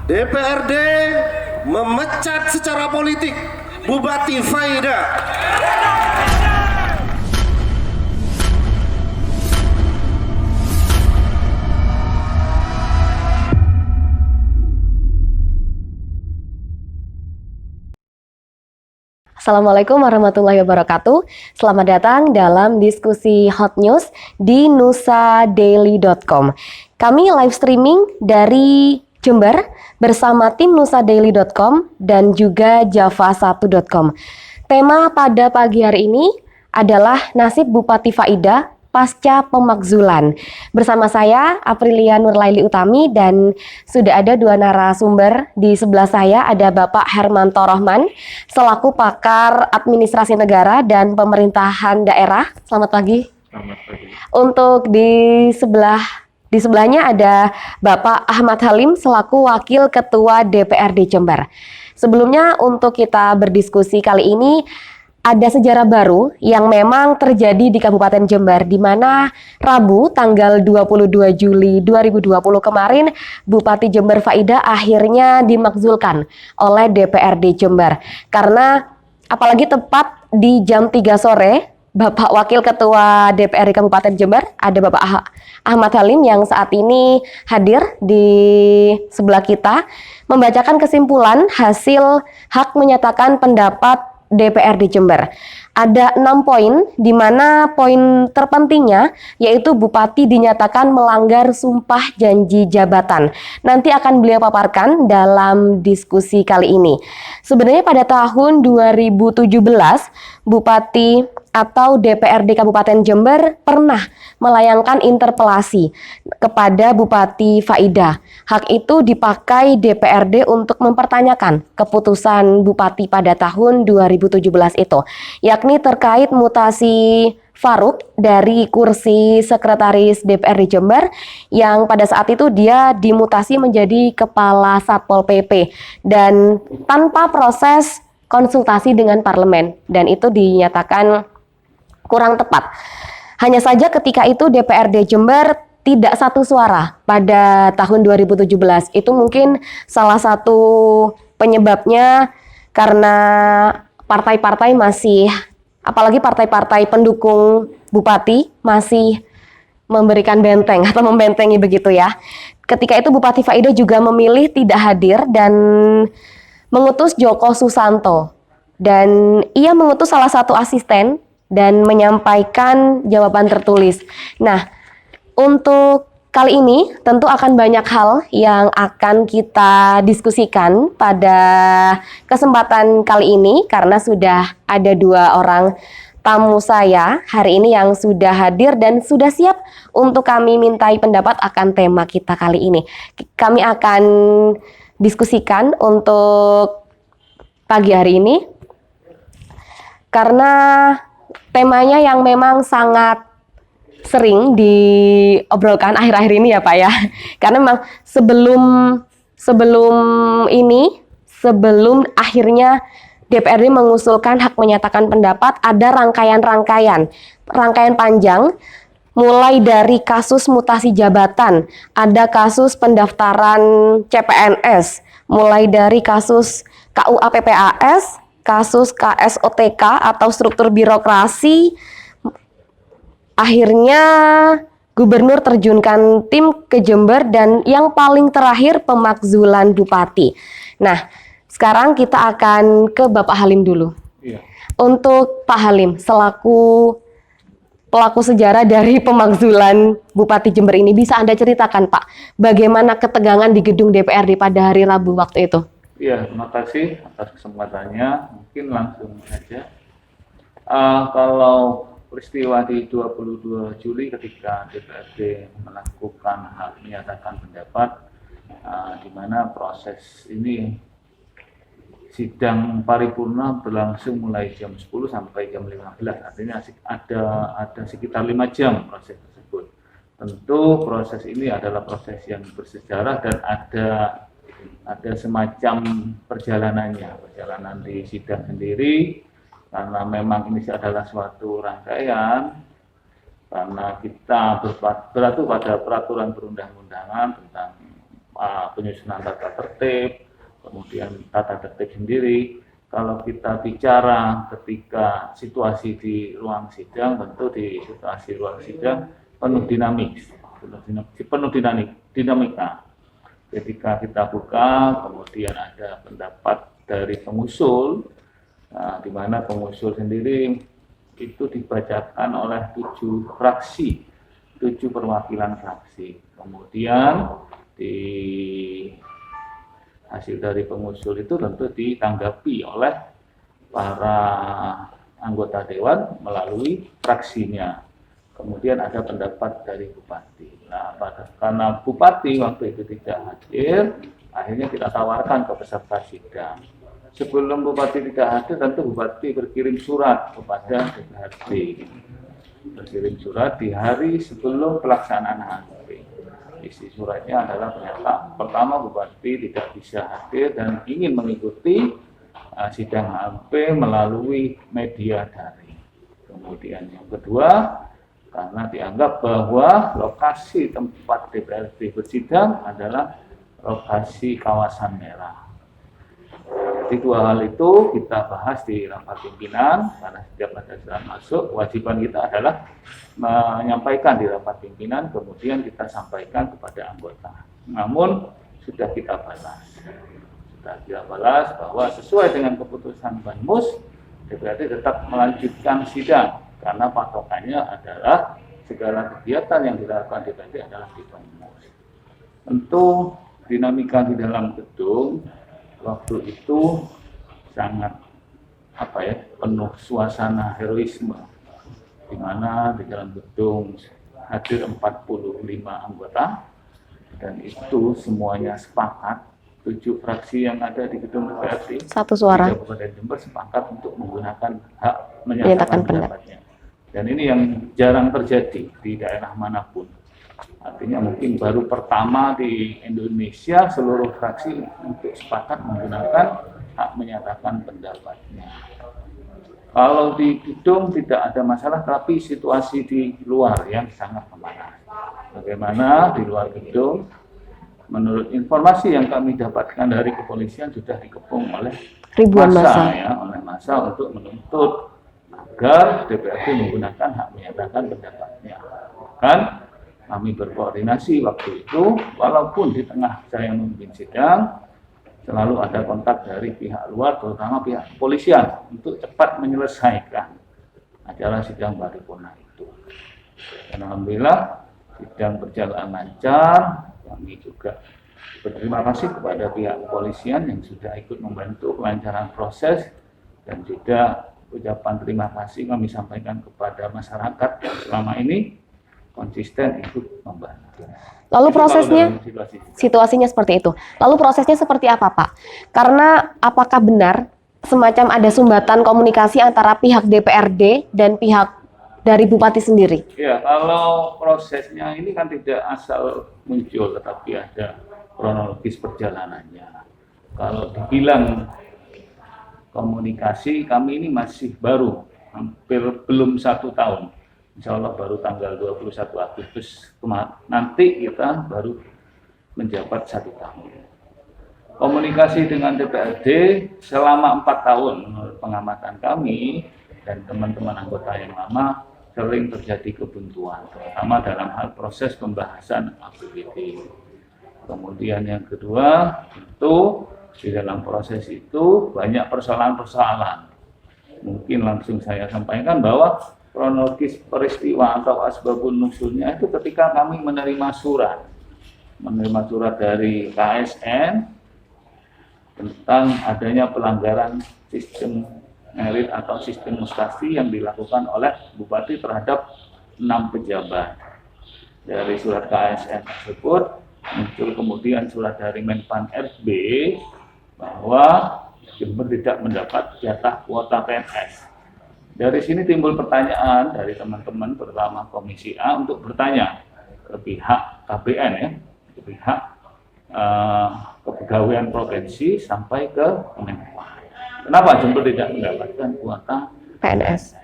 DPRD memecat secara politik Bupati Faida. Assalamualaikum warahmatullahi wabarakatuh. Selamat datang dalam diskusi Hot News di nusadaily.com. Kami live streaming dari Jember bersama tim nusadaily.com dan juga java1.com. Tema pada pagi hari ini adalah nasib Bupati Faida pasca pemakzulan. Bersama saya Aprilia Nurlaili Utami dan sudah ada dua narasumber. Di sebelah saya ada Bapak Hermanto Rohman selaku pakar administrasi negara dan pemerintahan daerah. Selamat pagi. Selamat pagi. Untuk di sebelahnya ada Bapak Ahmad Halim selaku Wakil Ketua DPRD Jember. Sebelumnya untuk kita berdiskusi kali ini ada sejarah baru yang memang terjadi di Kabupaten Jember, di mana Rabu tanggal 22 Juli 2020 kemarin Bupati Jember Faida akhirnya dimakzulkan oleh DPRD Jember. Karena apalagi tepat di jam 3 sore, Bapak Wakil Ketua DPRD Kabupaten Jember, ada Bapak Ahmad Halim yang saat ini hadir di sebelah kita, membacakan kesimpulan hasil hak menyatakan pendapat DPRD Jember. Ada 6 poin, di mana poin terpentingnya yaitu Bupati dinyatakan melanggar sumpah janji jabatan. Nanti akan beliau paparkan dalam diskusi kali ini. Sebenarnya pada tahun 2017, Bupati atau DPRD Kabupaten Jember pernah melayangkan interpelasi kepada Bupati Faida. Hak itu dipakai DPRD untuk mempertanyakan keputusan Bupati pada tahun 2017 itu, yakni terkait mutasi Faruk dari kursi Sekretaris DPRD Jember yang pada saat itu dia dimutasi menjadi Kepala Satpol PP dan tanpa proses konsultasi dengan parlemen, dan itu dinyatakan kurang tepat. Hanya saja ketika itu DPRD Jember tidak satu suara pada tahun 2017. Itu mungkin salah satu penyebabnya karena partai-partai masih, apalagi partai-partai pendukung Bupati masih memberikan benteng atau membentengi begitu ya. Ketika itu Bupati Faida juga memilih tidak hadir dan mengutus Joko Susanto. Dan ia mengutus salah satu asisten dan menyampaikan jawaban tertulis. Nah, untuk kali ini tentu akan banyak hal yang akan kita diskusikan pada kesempatan kali ini karena sudah ada dua orang tamu saya hari ini yang sudah hadir dan sudah siap untuk kami mintai pendapat akan tema kita kali ini. Kami akan diskusikan untuk pagi hari ini karena temanya yang memang sangat sering diobrolkan akhir-akhir ini ya Pak ya. Karena memang sebelum akhirnya DPRD mengusulkan hak menyatakan pendapat, ada rangkaian panjang mulai dari kasus mutasi jabatan, ada kasus pendaftaran CPNS, mulai dari kasus KUA PPAS, kasus KSOTK atau struktur birokrasi. Akhirnya gubernur terjunkan tim ke Jember dan yang paling terakhir pemakzulan Bupati. Nah, sekarang kita akan ke Bapak Halim dulu. Iya. Untuk Pak Halim selaku pelaku sejarah dari pemakzulan Bupati Jember ini, bisa Anda ceritakan Pak, bagaimana ketegangan di gedung DPRD pada hari Rabu waktu itu? Iya, terima kasih atas kesempatannya. Mungkin langsung saja. Kalau peristiwa di 22 Juli ketika DPRD melakukan hak menyatakan pendapat, di mana proses ini sidang paripurna berlangsung mulai jam 10 sampai jam 15. Artinya ada sekitar 5 jam proses tersebut. Tentu proses ini adalah proses yang bersejarah dan ada semacam perjalanan di sidang sendiri, karena memang ini adalah suatu rangkaian, karena kita berlaku pada peraturan perundang-undangan tentang penyusunan tata tertib, kemudian tata tertib sendiri. Kalau kita bicara ketika situasi di ruang sidang, tentu di situasi ruang sidang penuh dinamika. Ketika kita buka, kemudian ada pendapat dari pengusul, di mana pengusul sendiri itu dibacakan oleh 7 fraksi, 7 perwakilan fraksi. Kemudian hasil dari pengusul itu tentu ditanggapi oleh para anggota dewan melalui fraksinya. Kemudian ada pendapat dari bupati. Nah, karena bupati waktu itu tidak hadir, akhirnya kita tawarkan ke peserta sidang. Sebelum bupati tidak hadir, tentu bupati berkirim surat kepada DPRD. Berkirim surat di hari sebelum pelaksanaan HP. Isi suratnya adalah ternyata pertama bupati tidak bisa hadir dan ingin mengikuti sidang HP melalui media daring. Kemudian yang kedua, karena dianggap bahwa lokasi tempat DPRD bersidang adalah lokasi kawasan merah. Jadi 2 hal itu kita bahas di rapat pimpinan, karena setiap ada surat masuk, kewajiban kita adalah menyampaikan di rapat pimpinan, kemudian kita sampaikan kepada anggota. Namun sudah kita balas bahwa sesuai dengan keputusan Banmus, DPRD tetap melanjutkan sidang, karena patokannya adalah segala kegiatan yang dilakukan DPRD adalah di Banmus. Tentu dinamika di dalam gedung waktu itu sangat penuh suasana heroisme, di mana di dalam gedung hadir 45 anggota dan itu semuanya sepakat, 7 fraksi yang ada di gedung DPRD Satu suara. di Kabupaten Jember sepakat untuk menggunakan hak menyatakan pendapatnya. Dan ini yang jarang terjadi di daerah manapun. Artinya mungkin baru pertama di Indonesia seluruh fraksi untuk sepakat menggunakan hak menyatakan pendapatnya. Kalau di gedung tidak ada masalah, tapi situasi di luar yang sangat memanas. Bagaimana di luar gedung? Menurut informasi yang kami dapatkan dari kepolisian sudah dikepung oleh Ribuan massa. oleh massa untuk menuntut agar DPRD menggunakan hak menyatakan pendapatnya. Kan kami berkoordinasi waktu itu, walaupun di tengah saya memimpin sidang, selalu ada kontak dari pihak luar, terutama pihak kepolisian, untuk cepat menyelesaikan acara sidang paripurna itu. Dan alhamdulillah sidang berjalan lancar. Kami juga berterima kasih kepada pihak kepolisian yang sudah ikut membantu kelancaran proses, dan juga ucapan terima kasih kami sampaikan kepada masyarakat yang selama ini konsisten ikut membantu. Lalu prosesnya, situasinya seperti itu. Lalu prosesnya seperti apa, Pak? Karena apakah benar semacam ada sumbatan komunikasi antara pihak DPRD dan pihak dari Bupati sendiri? Ya, kalau prosesnya ini kan tidak asal muncul, tetapi ada kronologis perjalanannya. Kalau dibilang komunikasi, kami ini masih baru, hampir belum 1 tahun. Insya Allah baru tanggal 21 Agustus nanti kita baru menjabat 1 tahun. Komunikasi dengan DPRD selama 4 tahun menurut pengamatan kami dan teman-teman anggota yang lama sering terjadi kebuntuan, terutama dalam hal proses pembahasan APBD. Kemudian yang kedua, itu di dalam proses itu banyak persoalan-persoalan. Mungkin langsung saya sampaikan bahwa kronologis peristiwa atau asbabun nusulnya itu ketika kami menerima surat dari KSN tentang adanya pelanggaran sistem merit atau sistem mustasi yang dilakukan oleh Bupati terhadap 6 pejabat. Dari surat KSN tersebut muncul kemudian surat dari Menpan RB bahwa Jember tidak mendapat jatah kuota PNS. Dari sini timbul pertanyaan dari teman-teman, terutama Komisi A, untuk bertanya ke pihak KPN, ke pihak kepegawaian provinsi sampai ke Kemenpan. Kenapa Jember tidak mendapatkan kuota PNS?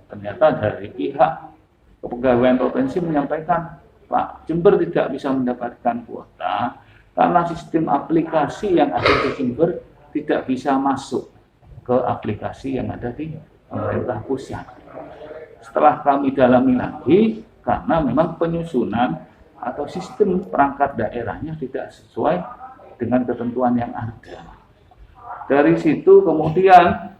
Ternyata dari pihak kepegawaian provinsi menyampaikan, Pak, Jember tidak bisa mendapatkan kuota karena sistem aplikasi yang ada di Jember tidak bisa masuk ke aplikasi yang ada di pemerintah pusat. Setelah kami dalami lagi, karena memang penyusunan atau sistem perangkat daerahnya tidak sesuai dengan ketentuan yang ada. Dari situ kemudian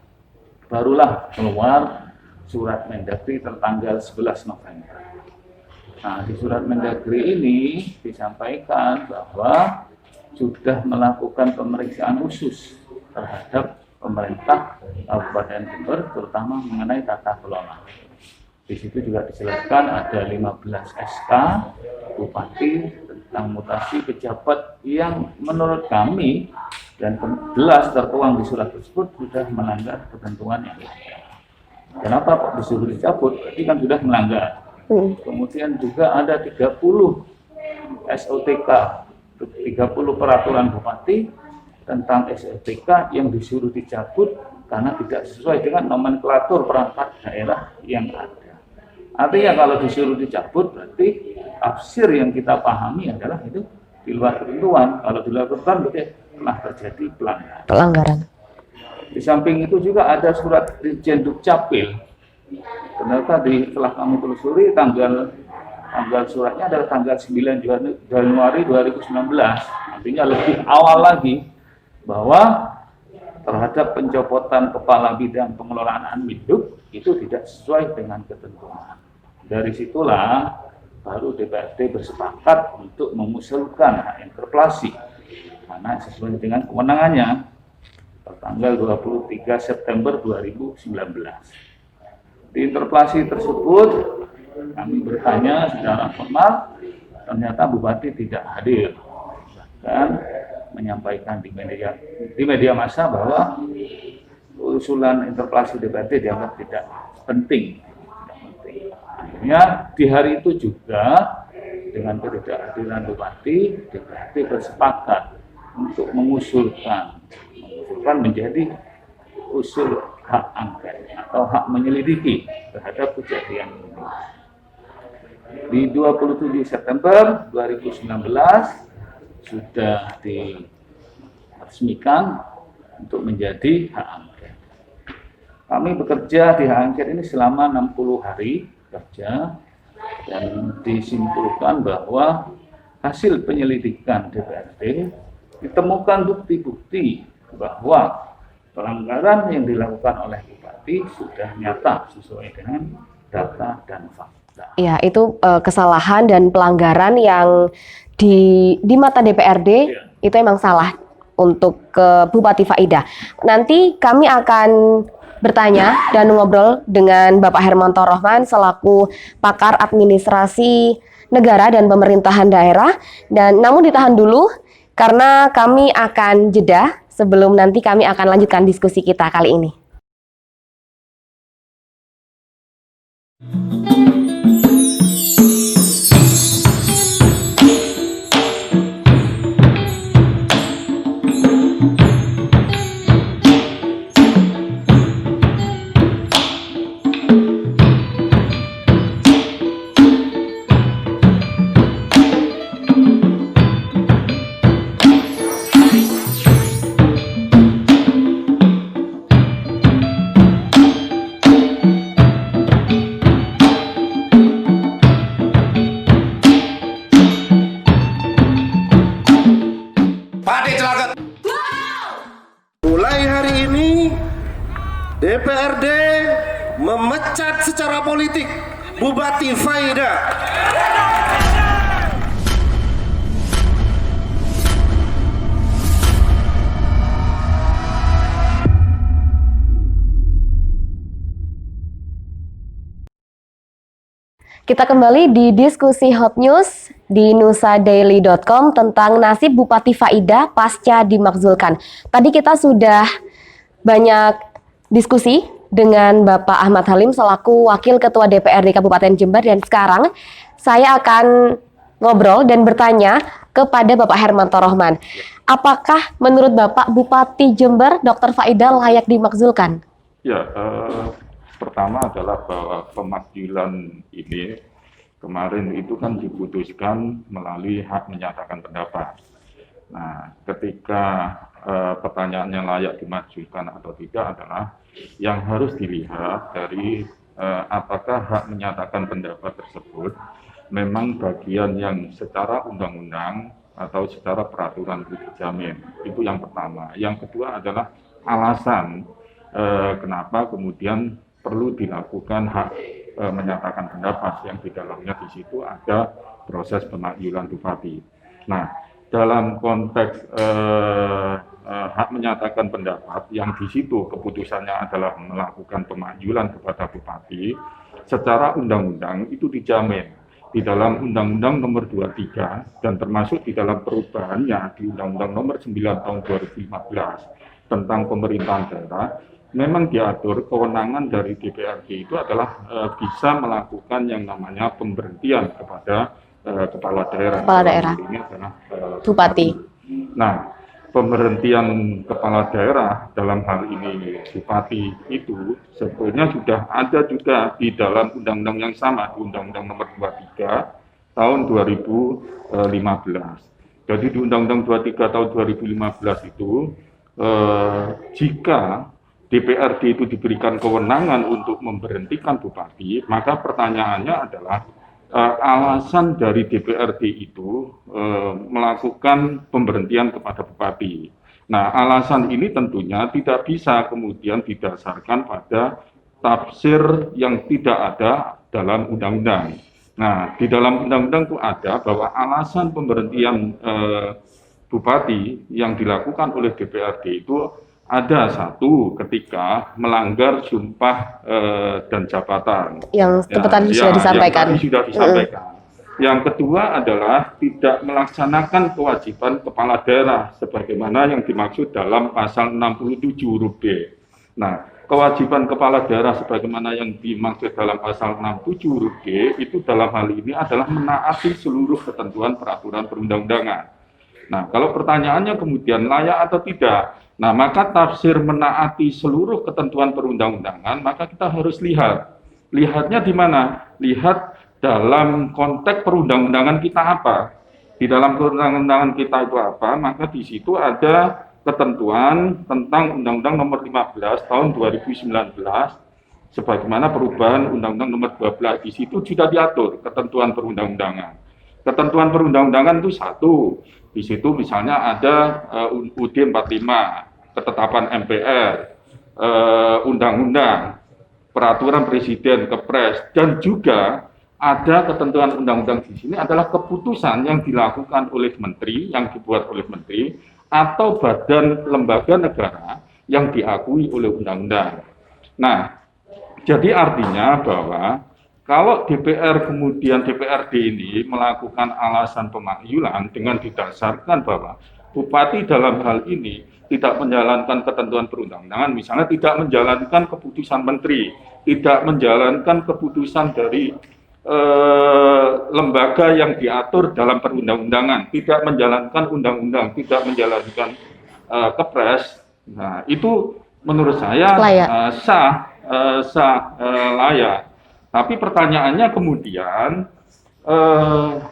barulah keluar surat Mendagri tertanggal 11 November. Nah, di surat Mendagri ini disampaikan bahwa sudah melakukan pemeriksaan khusus terhadap pemerintah Kabupaten Jember, terutama mengenai tata kelola. Di situ juga dijelaskan ada 15 SK Bupati tentang mutasi pejabat yang menurut kami dan jelas tertuang di surat tersebut sudah melanggar ketentuan yang ada. Kenapa kok disuruh dicabut? Berarti kan sudah melanggar. Kemudian juga ada 30 SOTK, 30 peraturan bupati tentang SOTK yang disuruh dicabut karena tidak sesuai dengan nomenklatur perangkat daerah yang ada. Artinya kalau disuruh dicabut berarti tafsir yang kita pahami adalah itu di luar ketentuan. Kalau di luar ketentuan berarti telah terjadi pelanggaran. Di samping itu juga ada surat Dirjen Dukcapil. Ternyata setelah kami telusuri tanggal suratnya adalah tanggal 9 Januari 2019. Artinya lebih awal lagi bahwa terhadap pencopotan kepala bidang pengelolaan Anwinduk itu tidak sesuai dengan ketentuan. Dari situlah baru DPRD bersepakat untuk mengusulkan hak interpelasi karena sesuai dengan kewenangannya tanggal 23 September 2019. Di interpelasi tersebut kami bertanya secara formal, ternyata Bupati tidak hadir, bahkan menyampaikan di media massa bahwa usulan interpelasi DPRD dianggap tidak penting. Akhirnya di hari itu juga dengan ketidakhadiran Bupati, DPRD bersepakat untuk mengusulkan menjadi usul hak angket atau hak menyelidiki terhadap kejadian ini. Di 27 September 2019 sudah diresmikan untuk menjadi hak angket. Kami bekerja di hak angket ini selama 60 hari kerja dan disimpulkan bahwa hasil penyelidikan DPRD ditemukan bukti-bukti bahwa pelanggaran yang dilakukan oleh Bupati sudah nyata sesuai dengan data dan fakta. Ya, itu kesalahan dan pelanggaran yang di mata DPRD itu emang salah untuk ke Bupati Faidah. Nanti kami akan bertanya dan ngobrol dengan Bapak Hermanto Rohman selaku pakar administrasi negara dan pemerintahan daerah. Dan namun ditahan dulu karena kami akan jeda sebelum nanti kami akan lanjutkan diskusi kita kali ini. Mulai hari ini DPRD memecat secara politik Bupati Faidah. Kita kembali di diskusi Hot News di nusadaily.com tentang nasib Bupati Faidah pasca dimakzulkan. Tadi kita sudah banyak diskusi dengan Bapak Ahmad Halim selaku Wakil Ketua DPRD Kabupaten Jember, dan sekarang saya akan ngobrol dan bertanya kepada Bapak Hermanto Rohman. Apakah menurut Bapak Bupati Jember Dr. Faidah layak dimakzulkan? Ya, pertama adalah bahwa pemakzulan ini kemarin itu kan diputuskan melalui hak menyatakan pendapat. Nah, ketika pertanyaannya layak dimajukan atau tidak adalah yang harus dilihat dari apakah hak menyatakan pendapat tersebut memang bagian yang secara undang-undang atau secara peraturan itu dijamin. Itu yang pertama. Yang kedua adalah alasan kenapa kemudian perlu dilakukan hak menyatakan pendapat, yang di dalamnya di situ ada proses pemakzulan bupati. Nah, dalam konteks hak menyatakan pendapat yang di situ keputusannya adalah melakukan pemakzulan kepada bupati, secara undang-undang itu dijamin di dalam Undang-Undang Nomor 23 dan termasuk di dalam perubahannya di Undang-Undang Nomor 9 tahun 2015 tentang pemerintahan daerah. Memang diatur kewenangan dari DPRD itu adalah bisa melakukan yang namanya pemberhentian kepada kepala daerah. Kepala daerah. Ini adalah Bupati. Nah, pemberhentian kepala daerah dalam hal ini bupati itu sebetulnya sudah ada juga di dalam undang-undang yang sama, di Undang-Undang Nomor 23 tahun 2015. Jadi di Undang-Undang 23 tahun 2015 itu jika DPRD itu diberikan kewenangan untuk memberhentikan bupati, maka pertanyaannya adalah alasan dari DPRD itu melakukan pemberhentian kepada bupati. Nah, alasan ini tentunya tidak bisa kemudian didasarkan pada tafsir yang tidak ada dalam undang-undang. Nah, di dalam undang-undang itu ada bahwa alasan pemberhentian bupati yang dilakukan oleh DPRD itu ada satu ketika melanggar sumpah dan jabatan. Yang tadi sudah disampaikan. Yang tadi sudah disampaikan. Yang kedua adalah tidak melaksanakan kewajiban kepala daerah sebagaimana yang dimaksud dalam pasal 67 huruf B. Nah, kewajiban kepala daerah sebagaimana yang dimaksud dalam pasal 67 huruf B itu dalam hal ini adalah menaati seluruh ketentuan peraturan perundang-undangan. Nah, kalau pertanyaannya kemudian layak atau tidak, nah maka tafsir menaati seluruh ketentuan perundang-undangan, maka kita harus lihat. Lihatnya di mana? Lihat dalam konteks perundang-undangan kita apa? Di dalam perundang-undangan kita itu apa? Maka di situ ada ketentuan tentang Undang-Undang Nomor 15 tahun 2019 sebagaimana perubahan Undang-Undang Nomor 12. Di situ sudah diatur ketentuan perundang-undangan. Ketentuan perundang-undangan itu satu. Di situ misalnya ada UUD 45, ketetapan MPR, undang-undang, peraturan presiden, Kepres, dan juga ada ketentuan undang-undang di sini adalah keputusan yang dilakukan oleh menteri, yang dibuat oleh menteri, atau badan lembaga negara yang diakui oleh undang-undang. Nah, jadi artinya bahwa kalau DPRD ini melakukan alasan pemakzulan dengan didasarkan bahwa bupati dalam hal ini tidak menjalankan ketentuan perundang-undangan, misalnya tidak menjalankan keputusan menteri, tidak menjalankan keputusan dari lembaga yang diatur dalam perundang-undangan, tidak menjalankan undang-undang, tidak menjalankan Kepres, nah itu menurut saya sah layak. Tapi pertanyaannya kemudian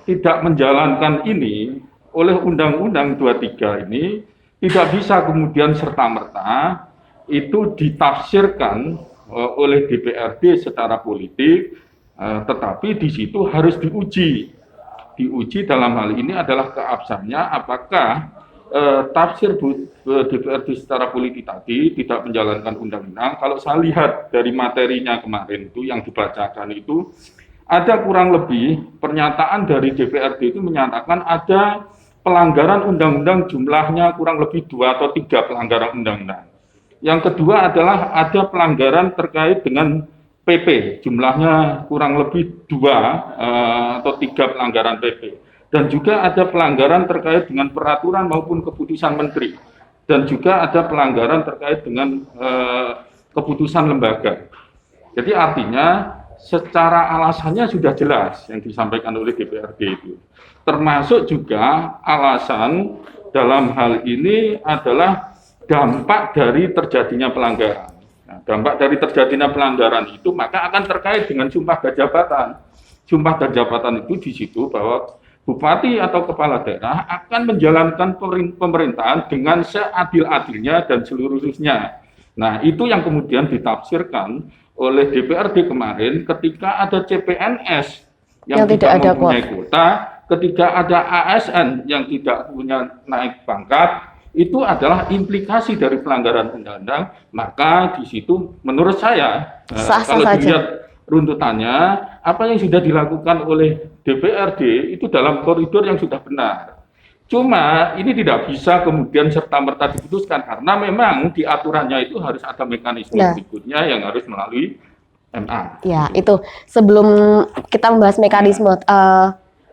tidak menjalankan ini oleh Undang-Undang 23 ini tidak bisa kemudian serta-merta itu ditafsirkan oleh DPRD secara politik, tetapi di situ harus diuji. Diuji dalam hal ini adalah keabsahannya apakah tafsir DPRD secara politik tadi tidak menjalankan undang-undang. Kalau saya lihat dari materinya kemarin itu yang dibacakan itu ada kurang lebih pernyataan dari DPRD itu menyatakan ada pelanggaran undang-undang jumlahnya kurang lebih 2 atau 3 pelanggaran undang-undang. Yang kedua adalah ada pelanggaran terkait dengan PP, jumlahnya kurang lebih 2 atau 3 pelanggaran PP. Dan juga ada pelanggaran terkait dengan peraturan maupun keputusan menteri. Dan juga ada pelanggaran terkait dengan keputusan lembaga. Jadi artinya secara alasannya sudah jelas yang disampaikan oleh DPRD itu. Termasuk juga alasan dalam hal ini adalah dampak dari terjadinya pelanggaran. Nah, dampak dari terjadinya pelanggaran itu maka akan terkait dengan sumpah dan jabatan. Sumpah dan jabatan itu di situ bahwa bupati atau kepala daerah akan menjalankan pemerintahan dengan seadil-adilnya dan seluruhnya. Nah, itu yang kemudian ditafsirkan oleh DPRD kemarin ketika ada CPNS yang tidak mempunyai kuota, ketika ada ASN yang tidak punya naik pangkat, itu adalah implikasi dari pelanggaran undang-undang. Maka di situ menurut saya, kalau dilihat runtutannya, apa yang sudah dilakukan oleh DPRD itu dalam koridor yang sudah benar. Cuma ini tidak bisa kemudian serta-merta diputuskan karena memang di aturannya itu harus ada mekanisme berikutnya yang harus melalui MA. Ya, itu sebelum kita membahas mekanisme,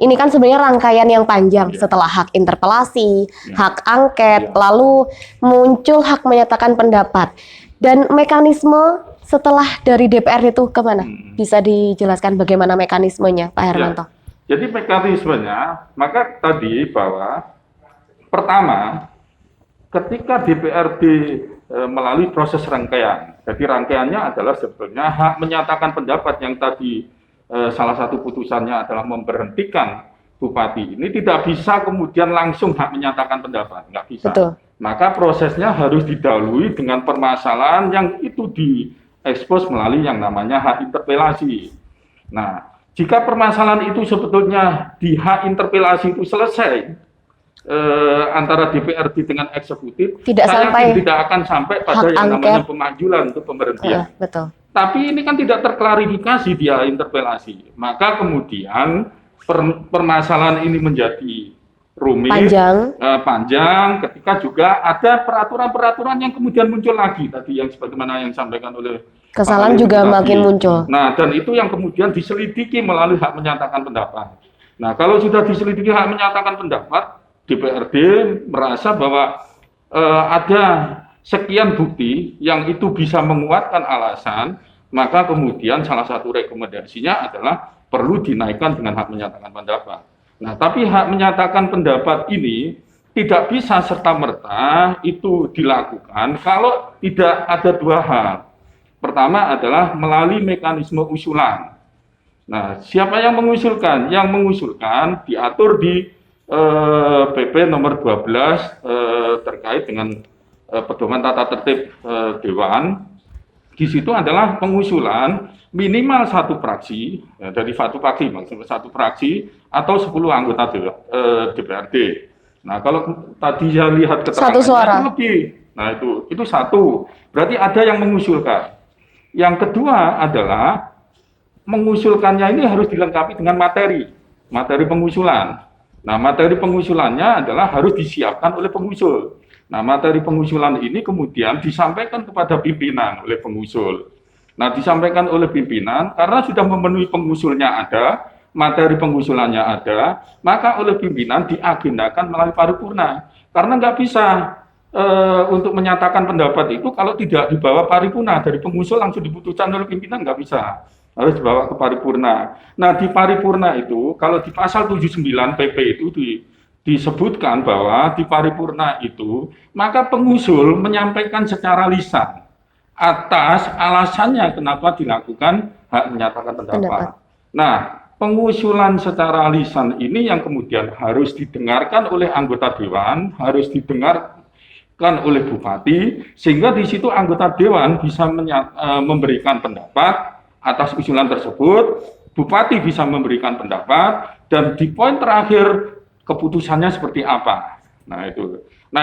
ini kan sebenarnya rangkaian yang panjang setelah hak interpelasi, hak angket, lalu muncul hak menyatakan pendapat. Dan mekanisme setelah dari DPR itu kemana? Bisa dijelaskan bagaimana mekanismenya, Pak Hermanto? Jadi mekanismenya, maka tadi bahwa pertama, ketika DPRD melalui proses rangkaian, jadi rangkaiannya adalah sebetulnya hak menyatakan pendapat yang tadi salah satu putusannya adalah memberhentikan bupati ini tidak bisa kemudian langsung hak menyatakan pendapat, nggak bisa. Betul. Maka prosesnya harus didahului dengan permasalahan yang itu diekspos melalui yang namanya hak interpelasi. Nah, jika permasalahan itu sebetulnya di hak interpelasi itu selesai antara DPRD dengan eksekutif, tidak akan sampai pada yang namanya pemakzulan untuk pemberhentian. Betul. Tapi ini kan tidak terklarifikasi di hak interpelasi. Maka kemudian permasalahan ini menjadi rumit, panjang, ketika juga ada peraturan-peraturan yang kemudian muncul lagi tadi yang sebagaimana yang disampaikan oleh kesalahan juga makin muncul. Nah, dan itu yang kemudian diselidiki melalui hak menyatakan pendapat. Nah, kalau sudah diselidiki hak menyatakan pendapat, DPRD merasa bahwa ada sekian bukti yang itu bisa menguatkan alasan, maka kemudian salah satu rekomendasinya adalah perlu dinaikkan dengan hak menyatakan pendapat. Nah, tapi hak menyatakan pendapat ini tidak bisa serta-merta itu dilakukan kalau tidak ada dua hal. Pertama adalah melalui mekanisme usulan. Nah, siapa yang mengusulkan? Yang mengusulkan diatur di PP nomor 12 terkait dengan pedoman tata tertib Dewan. Di situ adalah pengusulan minimal satu fraksi, dari satu fraksi, maksudnya satu fraksi atau 10 anggota DPRD. Nah, kalau tadi saya lihat keterangannya itu lebih. Nah, itu satu. Berarti ada yang mengusulkan. Yang kedua adalah mengusulkannya ini harus dilengkapi dengan materi pengusulan. Nah, materi pengusulannya adalah harus disiapkan oleh pengusul. Nah, materi pengusulan ini kemudian disampaikan kepada pimpinan oleh pengusul. Nah, disampaikan oleh pimpinan karena sudah memenuhi pengusulnya ada, materi pengusulannya ada, maka oleh pimpinan diagendakan melalui paripurna. Karena nggak bisa untuk menyatakan pendapat itu kalau tidak dibawa paripurna dari pengusul langsung diputuskan oleh pimpinan, nggak bisa, harus dibawa ke paripurna. Nah, di paripurna itu kalau di pasal 79 PP itu disebutkan bahwa di paripurna itu maka pengusul menyampaikan secara lisan atas alasannya kenapa dilakukan hak menyatakan pendapat. Nah, pengusulan secara lisan ini yang kemudian harus didengarkan oleh anggota dewan, harus didengarkan oleh bupati, sehingga di situ anggota dewan bisa memberikan pendapat atas usulan tersebut, bupati bisa memberikan pendapat, dan di poin terakhir keputusannya seperti apa. Nah,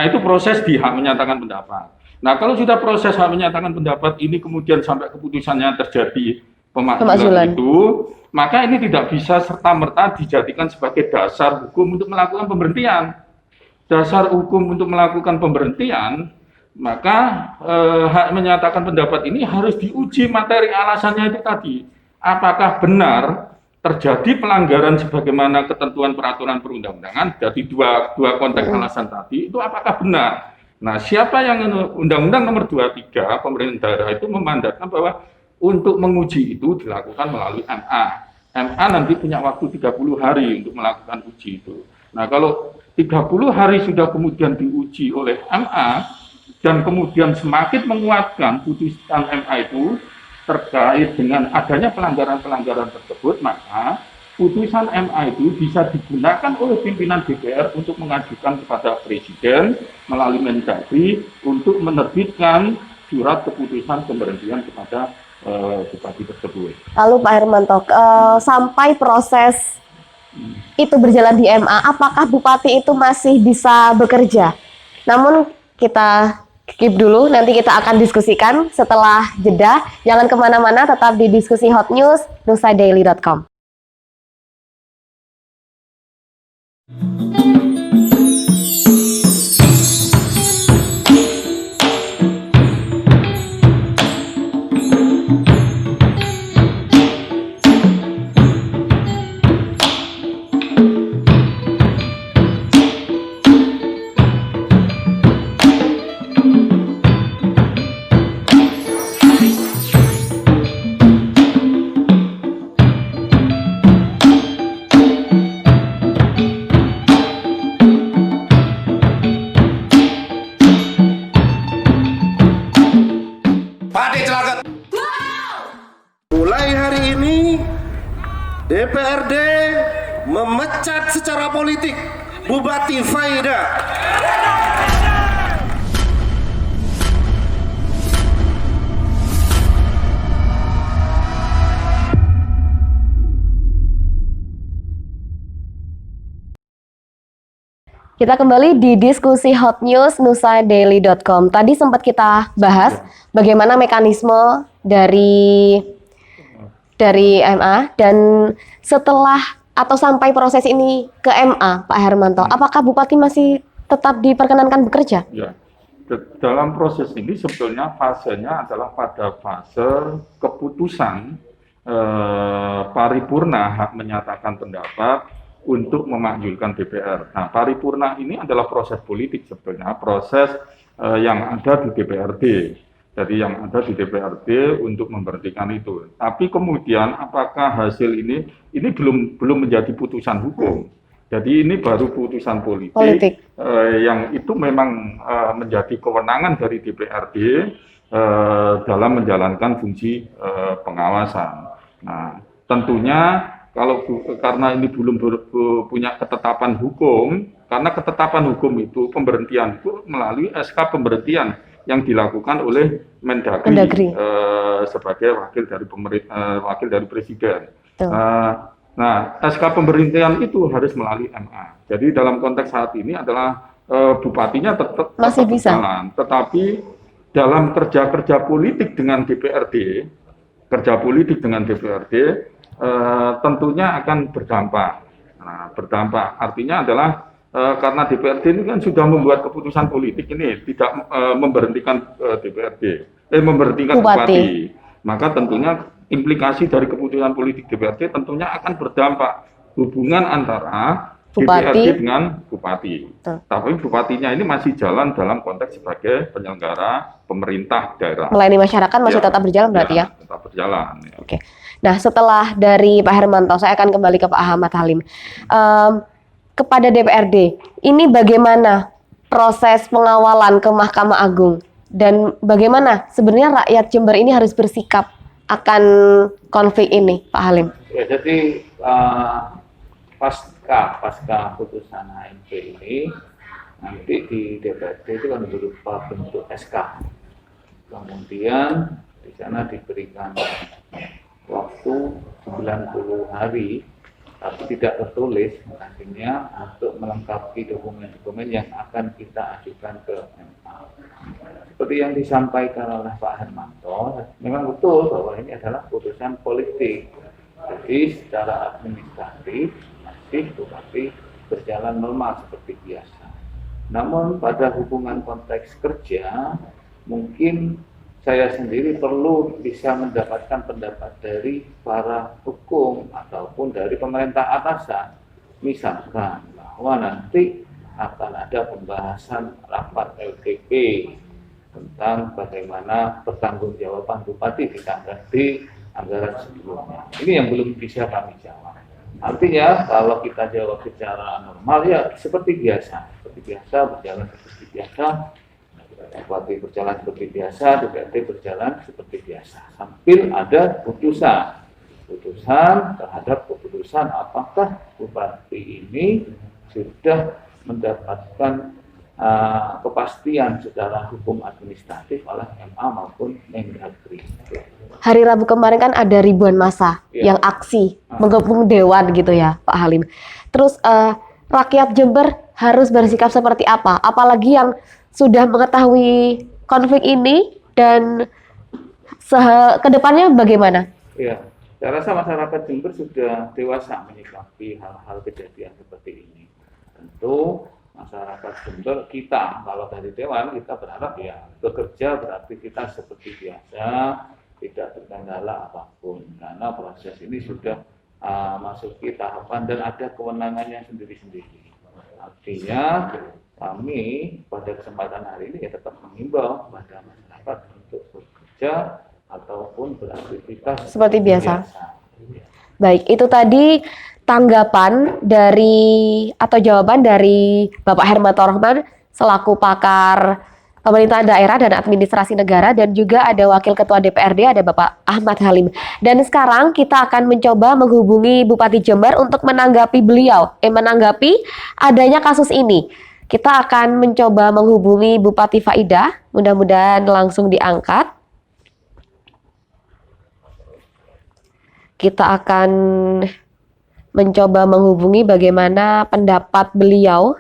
itu proses di hak menyatakan pendapat. Nah, kalau sudah proses hak menyatakan pendapat ini kemudian sampai keputusannya terjadi pemakzulan itu, maka ini tidak bisa serta-merta dijadikan sebagai dasar hukum untuk melakukan pemberhentian. Dasar hukum untuk melakukan pemberhentian, maka hak menyatakan pendapat ini harus diuji materi alasannya itu tadi. Apakah benar terjadi pelanggaran sebagaimana ketentuan peraturan perundang-undangan dari dua konteks alasan tadi, itu apakah benar? Nah, siapa yang Undang-Undang nomor 23 pemerintah daerah itu memandatkan bahwa untuk menguji itu dilakukan melalui MA. MA nanti punya waktu 30 hari untuk melakukan uji itu. Nah, kalau 30 hari sudah kemudian diuji oleh MA dan kemudian semakin menguatkan putusan MA itu terkait dengan adanya pelanggaran-pelanggaran tersebut, maka putusan MA itu bisa digunakan oleh pimpinan DPR untuk mengajukan kepada Presiden melalui Mendagri untuk menerbitkan surat keputusan pemberhentian kepada bupati tersebut. Lalu Pak Hermanto, sampai proses itu berjalan di MA, apakah bupati itu masih bisa bekerja? Namun kita skip dulu, nanti kita akan diskusikan setelah jeda. Jangan kemana-mana, tetap di diskusi Hot News, nusadaily.com. Mulai hari ini DPRD memecat secara politik Bupati Faida. Kita kembali di diskusi Hot News nusadaily.com. Tadi sempat kita bahas bagaimana mekanisme dari MA, dan setelah atau sampai proses ini ke MA, Pak Hermanto, apakah Bupati masih tetap diperkenankan bekerja? Ya, dalam proses ini sebetulnya fasenya adalah pada fase keputusan paripurna hak menyatakan pendapat untuk memakzulkan DPR. Nah, paripurna ini adalah proses politik sebetulnya, proses yang ada di DPRD. Jadi yang ada di DPRD untuk memberhentikan itu. Tapi kemudian apakah hasil ini belum menjadi putusan hukum. Jadi ini baru putusan politik. Yang itu memang menjadi kewenangan dari DPRD dalam menjalankan fungsi pengawasan. Nah, tentunya karena ini belum punya ketetapan hukum, karena ketetapan hukum itu pemberhentian itu melalui SK pemberhentian yang dilakukan oleh Mendagri. Sebagai wakil dari Presiden. Nah, SK pemberhentian itu harus melalui MA. Jadi dalam konteks saat ini adalah bupatinya tetap masih bisa berjalan, tetapi dalam kerja politik dengan DPRD, tentunya akan berdampak. Nah, berdampak artinya adalah karena DPRD ini kan sudah membuat keputusan politik ini tidak memberhentikan memberhentikan bupati. Maka tentunya implikasi dari keputusan politik DPRD tentunya akan berdampak hubungan antara DPRD dengan bupati. Tapi bupatinya ini masih jalan dalam konteks sebagai penyelenggara pemerintah daerah. Melayani masyarakat masih tetap berjalan berarti ya? Tetap berjalan. Ya. Oke. Nah, setelah dari Pak Hermanto, saya akan kembali ke Pak Ahmad Halim. Kepada DPRD, ini bagaimana proses pengawalan ke Mahkamah Agung? Dan bagaimana sebenarnya rakyat Jember ini harus bersikap akan konflik ini, Pak Halim? Ya, jadi pasca putusan HMP ini, nanti di DPRD itu kan berupa bentuk SK. Kemudian di sana diberikan waktu 90 hari, tapi tidak tertulis nantinya untuk melengkapi dokumen-dokumen yang akan kita ajukan ke MA. Seperti yang disampaikan oleh Pak Hermanto, memang betul bahwa ini adalah putusan politik. Jadi secara administratif masih bupati berjalan normal seperti biasa. Namun pada hubungan konteks kerja, mungkin saya sendiri perlu bisa mendapatkan pendapat dari para hukum ataupun dari pemerintah atasan. Misalkan bahwa nanti akan ada pembahasan rapat LKP tentang bagaimana pertanggungjawaban bupati di anggaran sebelumnya. Ini yang belum bisa kami jawab. Artinya kalau kita jawab secara normal ya seperti biasa berjalan seperti biasa. Bupati berjalan seperti biasa, DPRD berjalan seperti biasa, sambil ada putusan. putusan terhadap keputusan apakah Bupati ini sudah mendapatkan kepastian secara hukum administratif oleh MA maupun Mendagri. Hari Rabu kemarin kan ada ribuan massa yang aksi menggabung dewan gitu ya Pak Halim. Terus rakyat Jember harus bersikap seperti apa? Apalagi yang sudah mengetahui konflik ini dan kedepannya bagaimana? Ya, saya rasa masyarakat Jember sudah dewasa menyikapi hal-hal kejadian seperti ini. Tentu masyarakat Jember, kita kalau dari Dewan kita berharap ya bekerja beraktivitas seperti biasa, tidak terkendala apapun, karena proses ini sudah masuki tahapan dan ada kewenangannya sendiri-sendiri. Artinya kami pada kesempatan hari ini ya tetap mengimbau pada masyarakat untuk bekerja ataupun beraktivitas seperti biasa. Baik, itu tadi tanggapan dari atau jawaban dari Bapak Hermanto Rohman selaku pakar pemerintahan daerah dan administrasi negara, dan juga ada Wakil Ketua DPRD ada Bapak Ahmad Halim. Dan sekarang kita akan mencoba menghubungi Bupati Jember untuk menanggapi menanggapi adanya kasus ini. Kita akan mencoba menghubungi Bupati Faidah, mudah-mudahan langsung diangkat. Kita akan mencoba menghubungi bagaimana pendapat beliau.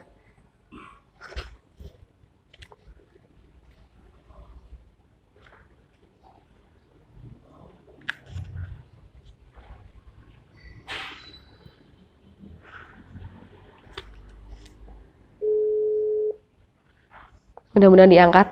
Mudah-mudahan diangkat.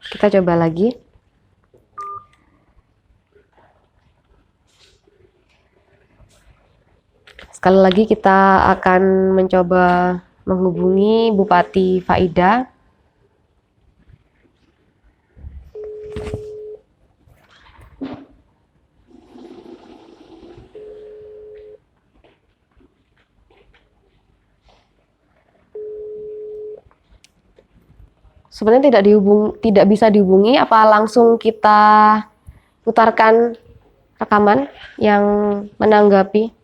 Kita coba lagi. Sekali lagi kita akan mencoba menghubungi Bupati Faidah. Sebenarnya tidak bisa dihubungi, apa langsung kita putarkan rekaman yang menanggapi?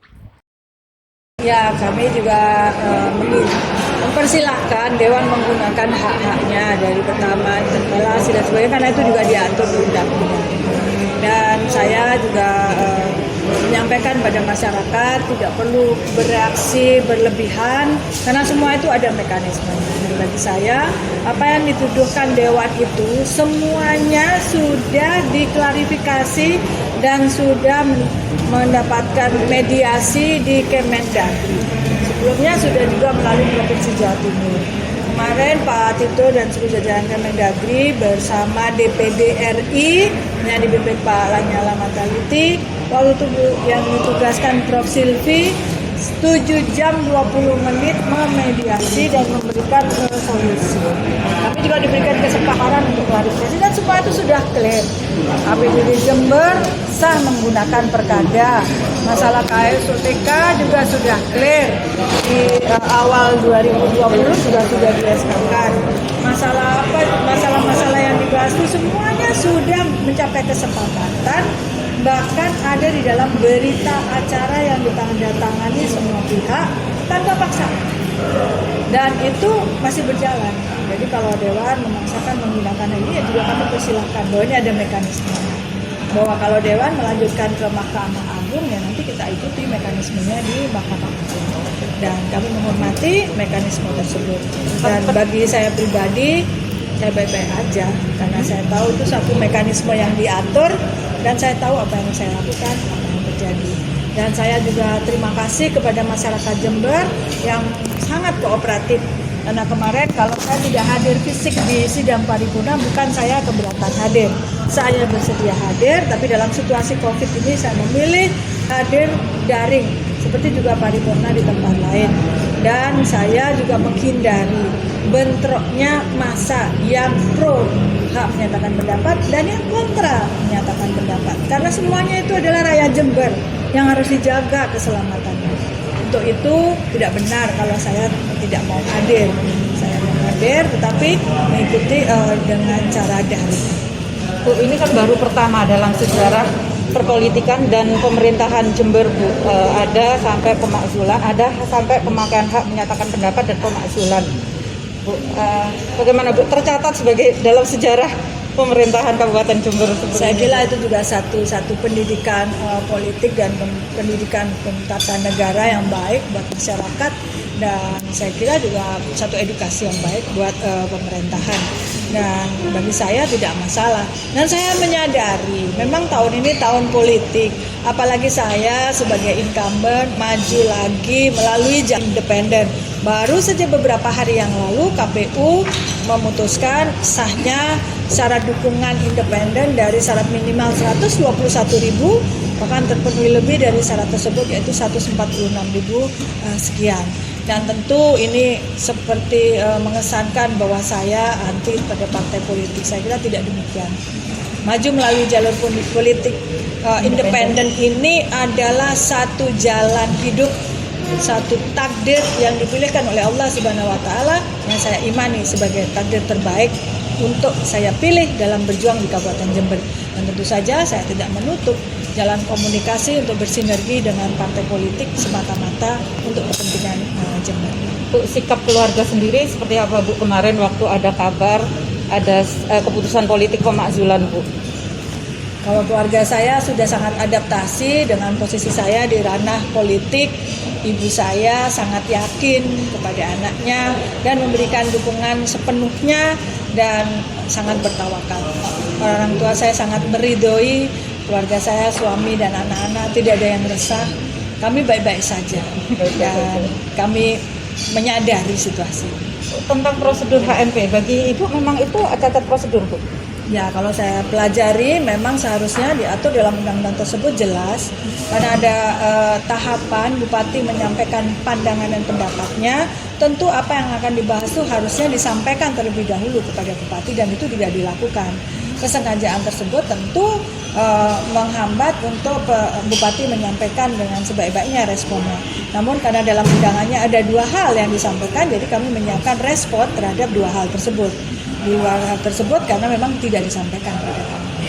Ya, kami juga mempersilahkan Dewan menggunakan hak-haknya dari pertama interpelasi dan sebagainya, karena itu juga diatur di undang-undang. Dan saya juga menyampaikan pada masyarakat tidak perlu bereaksi berlebihan, karena semua itu ada mekanisme. Bagi saya, apa yang dituduhkan Dewan itu semuanya sudah diklarifikasi dan sudah mendapatkan mediasi di Kemendagri. Sebelumnya sudah juga melalui Provinsi Jawa Timur. Kemarin Pak Tito dan seluruh jajaran Kemendagri bersama DPD RI yang dipimpin Pak Lanyala Mataliti, waktu itu yang ditugaskan Prof. Silvi 7 jam 20 menit memediasi dan memberikan solusi. Kami juga diberikan kesepakatan untuk klarifikasi dan semua itu sudah clear. APBD Jember sah menggunakan perkada. Masalah KSOTK juga sudah clear. Di awal 2020 sudah di-SK-kan. Masalah-masalah yang dibahas itu semuanya sudah mencapai kesepakatan. Bahkan ada di dalam berita acara yang ditandatangani semua pihak tanpa paksaan, dan itu masih berjalan. Jadi kalau Dewan memaksakan menggunakan ini, ya juga kami persilahkan bahwa ini ada mekanisme. Bahwa kalau Dewan melanjutkan ke Mahkamah Agung, ya nanti kita ikuti mekanismenya di Mahkamah Agung. Dan kami menghormati mekanisme tersebut. Dan bagi saya pribadi, saya baik-baik aja, karena saya tahu itu satu mekanisme yang diatur, dan saya tahu apa yang saya lakukan, apa yang terjadi. Dan saya juga terima kasih kepada masyarakat Jember yang sangat kooperatif Karena kemarin kalau saya tidak hadir fisik di sidang paripurna, bukan saya keberatan hadir. Saya bersedia hadir, tapi dalam situasi COVID ini saya memilih hadir daring, seperti juga paripurna di tempat lain. Dan saya juga menghindari bentroknya massa yang pro hak menyatakan pendapat dan yang kontra menyatakan pendapat. Karena semuanya itu adalah rakyat Jember yang harus dijaga keselamatannya. Untuk itu tidak benar kalau saya tidak mau hadir. Saya mau hadir tetapi mengikuti dengan cara daring. Bu, ini kan baru pertama dalam sejarah perpolitikan dan pemerintahan Jember, Bu. Ada sampai pemakzulan, ada sampai pemakaian hak menyatakan pendapat dan pemakzulan. Bu, bagaimana Bu tercatat sebagai dalam sejarah pemerintahan Kabupaten Jember? Saya kira itu juga satu pendidikan politik dan pendidikan tata negara yang baik buat masyarakat, dan saya kira juga satu edukasi yang baik buat pemerintahan. Dan bagi saya tidak masalah. Dan saya menyadari memang tahun ini tahun politik, apalagi saya sebagai incumbent maju lagi melalui jalur independen. Baru saja beberapa hari yang lalu KPU memutuskan sahnya syarat dukungan independen dari syarat minimal 121.000, bahkan terpenuhi lebih dari syarat tersebut, yaitu 146.000 sekian. Dan tentu ini seperti mengesankan bahwa saya anti pada partai politik. Saya kira tidak demikian. Maju melalui jalur politik independen ini adalah satu jalan hidup, satu takdir yang dipilihkan oleh Allah Subhanahu wa taala, yang saya imani sebagai takdir terbaik untuk saya pilih dalam berjuang di Kabupaten Jember. Dan tentu saja saya tidak menutup jalan komunikasi untuk bersinergi dengan partai politik semata-mata untuk kepentingan Jember. Bu, sikap keluarga sendiri seperti apa Bu kemarin waktu ada kabar ada keputusan politik pemakzulan, Bu? Kalau keluarga saya sudah sangat adaptasi dengan posisi saya di ranah politik. Ibu saya sangat yakin kepada anaknya dan memberikan dukungan sepenuhnya dan sangat bertawakal. Orang tua saya sangat meridhoi, keluarga saya, suami dan anak-anak tidak ada yang resah. Kami baik-baik saja dan kami menyadari situasi. Tentang prosedur HMP, bagi Ibu memang itu cacat prosedur, Bu? Ya, kalau saya pelajari memang seharusnya diatur dalam undang-undang tersebut jelas, karena ada tahapan bupati menyampaikan pandangan dan pendapatnya. Tentu apa yang akan dibahas itu harusnya disampaikan terlebih dahulu kepada bupati dan itu tidak dilakukan. Kesengajaan tersebut tentu menghambat untuk bupati menyampaikan dengan sebaik-baiknya responnya. Namun karena dalam undangannya ada dua hal yang disampaikan, jadi kami menyiapkan respon terhadap dua hal tersebut. Di luar hal tersebut karena memang tidak disampaikan pada kami.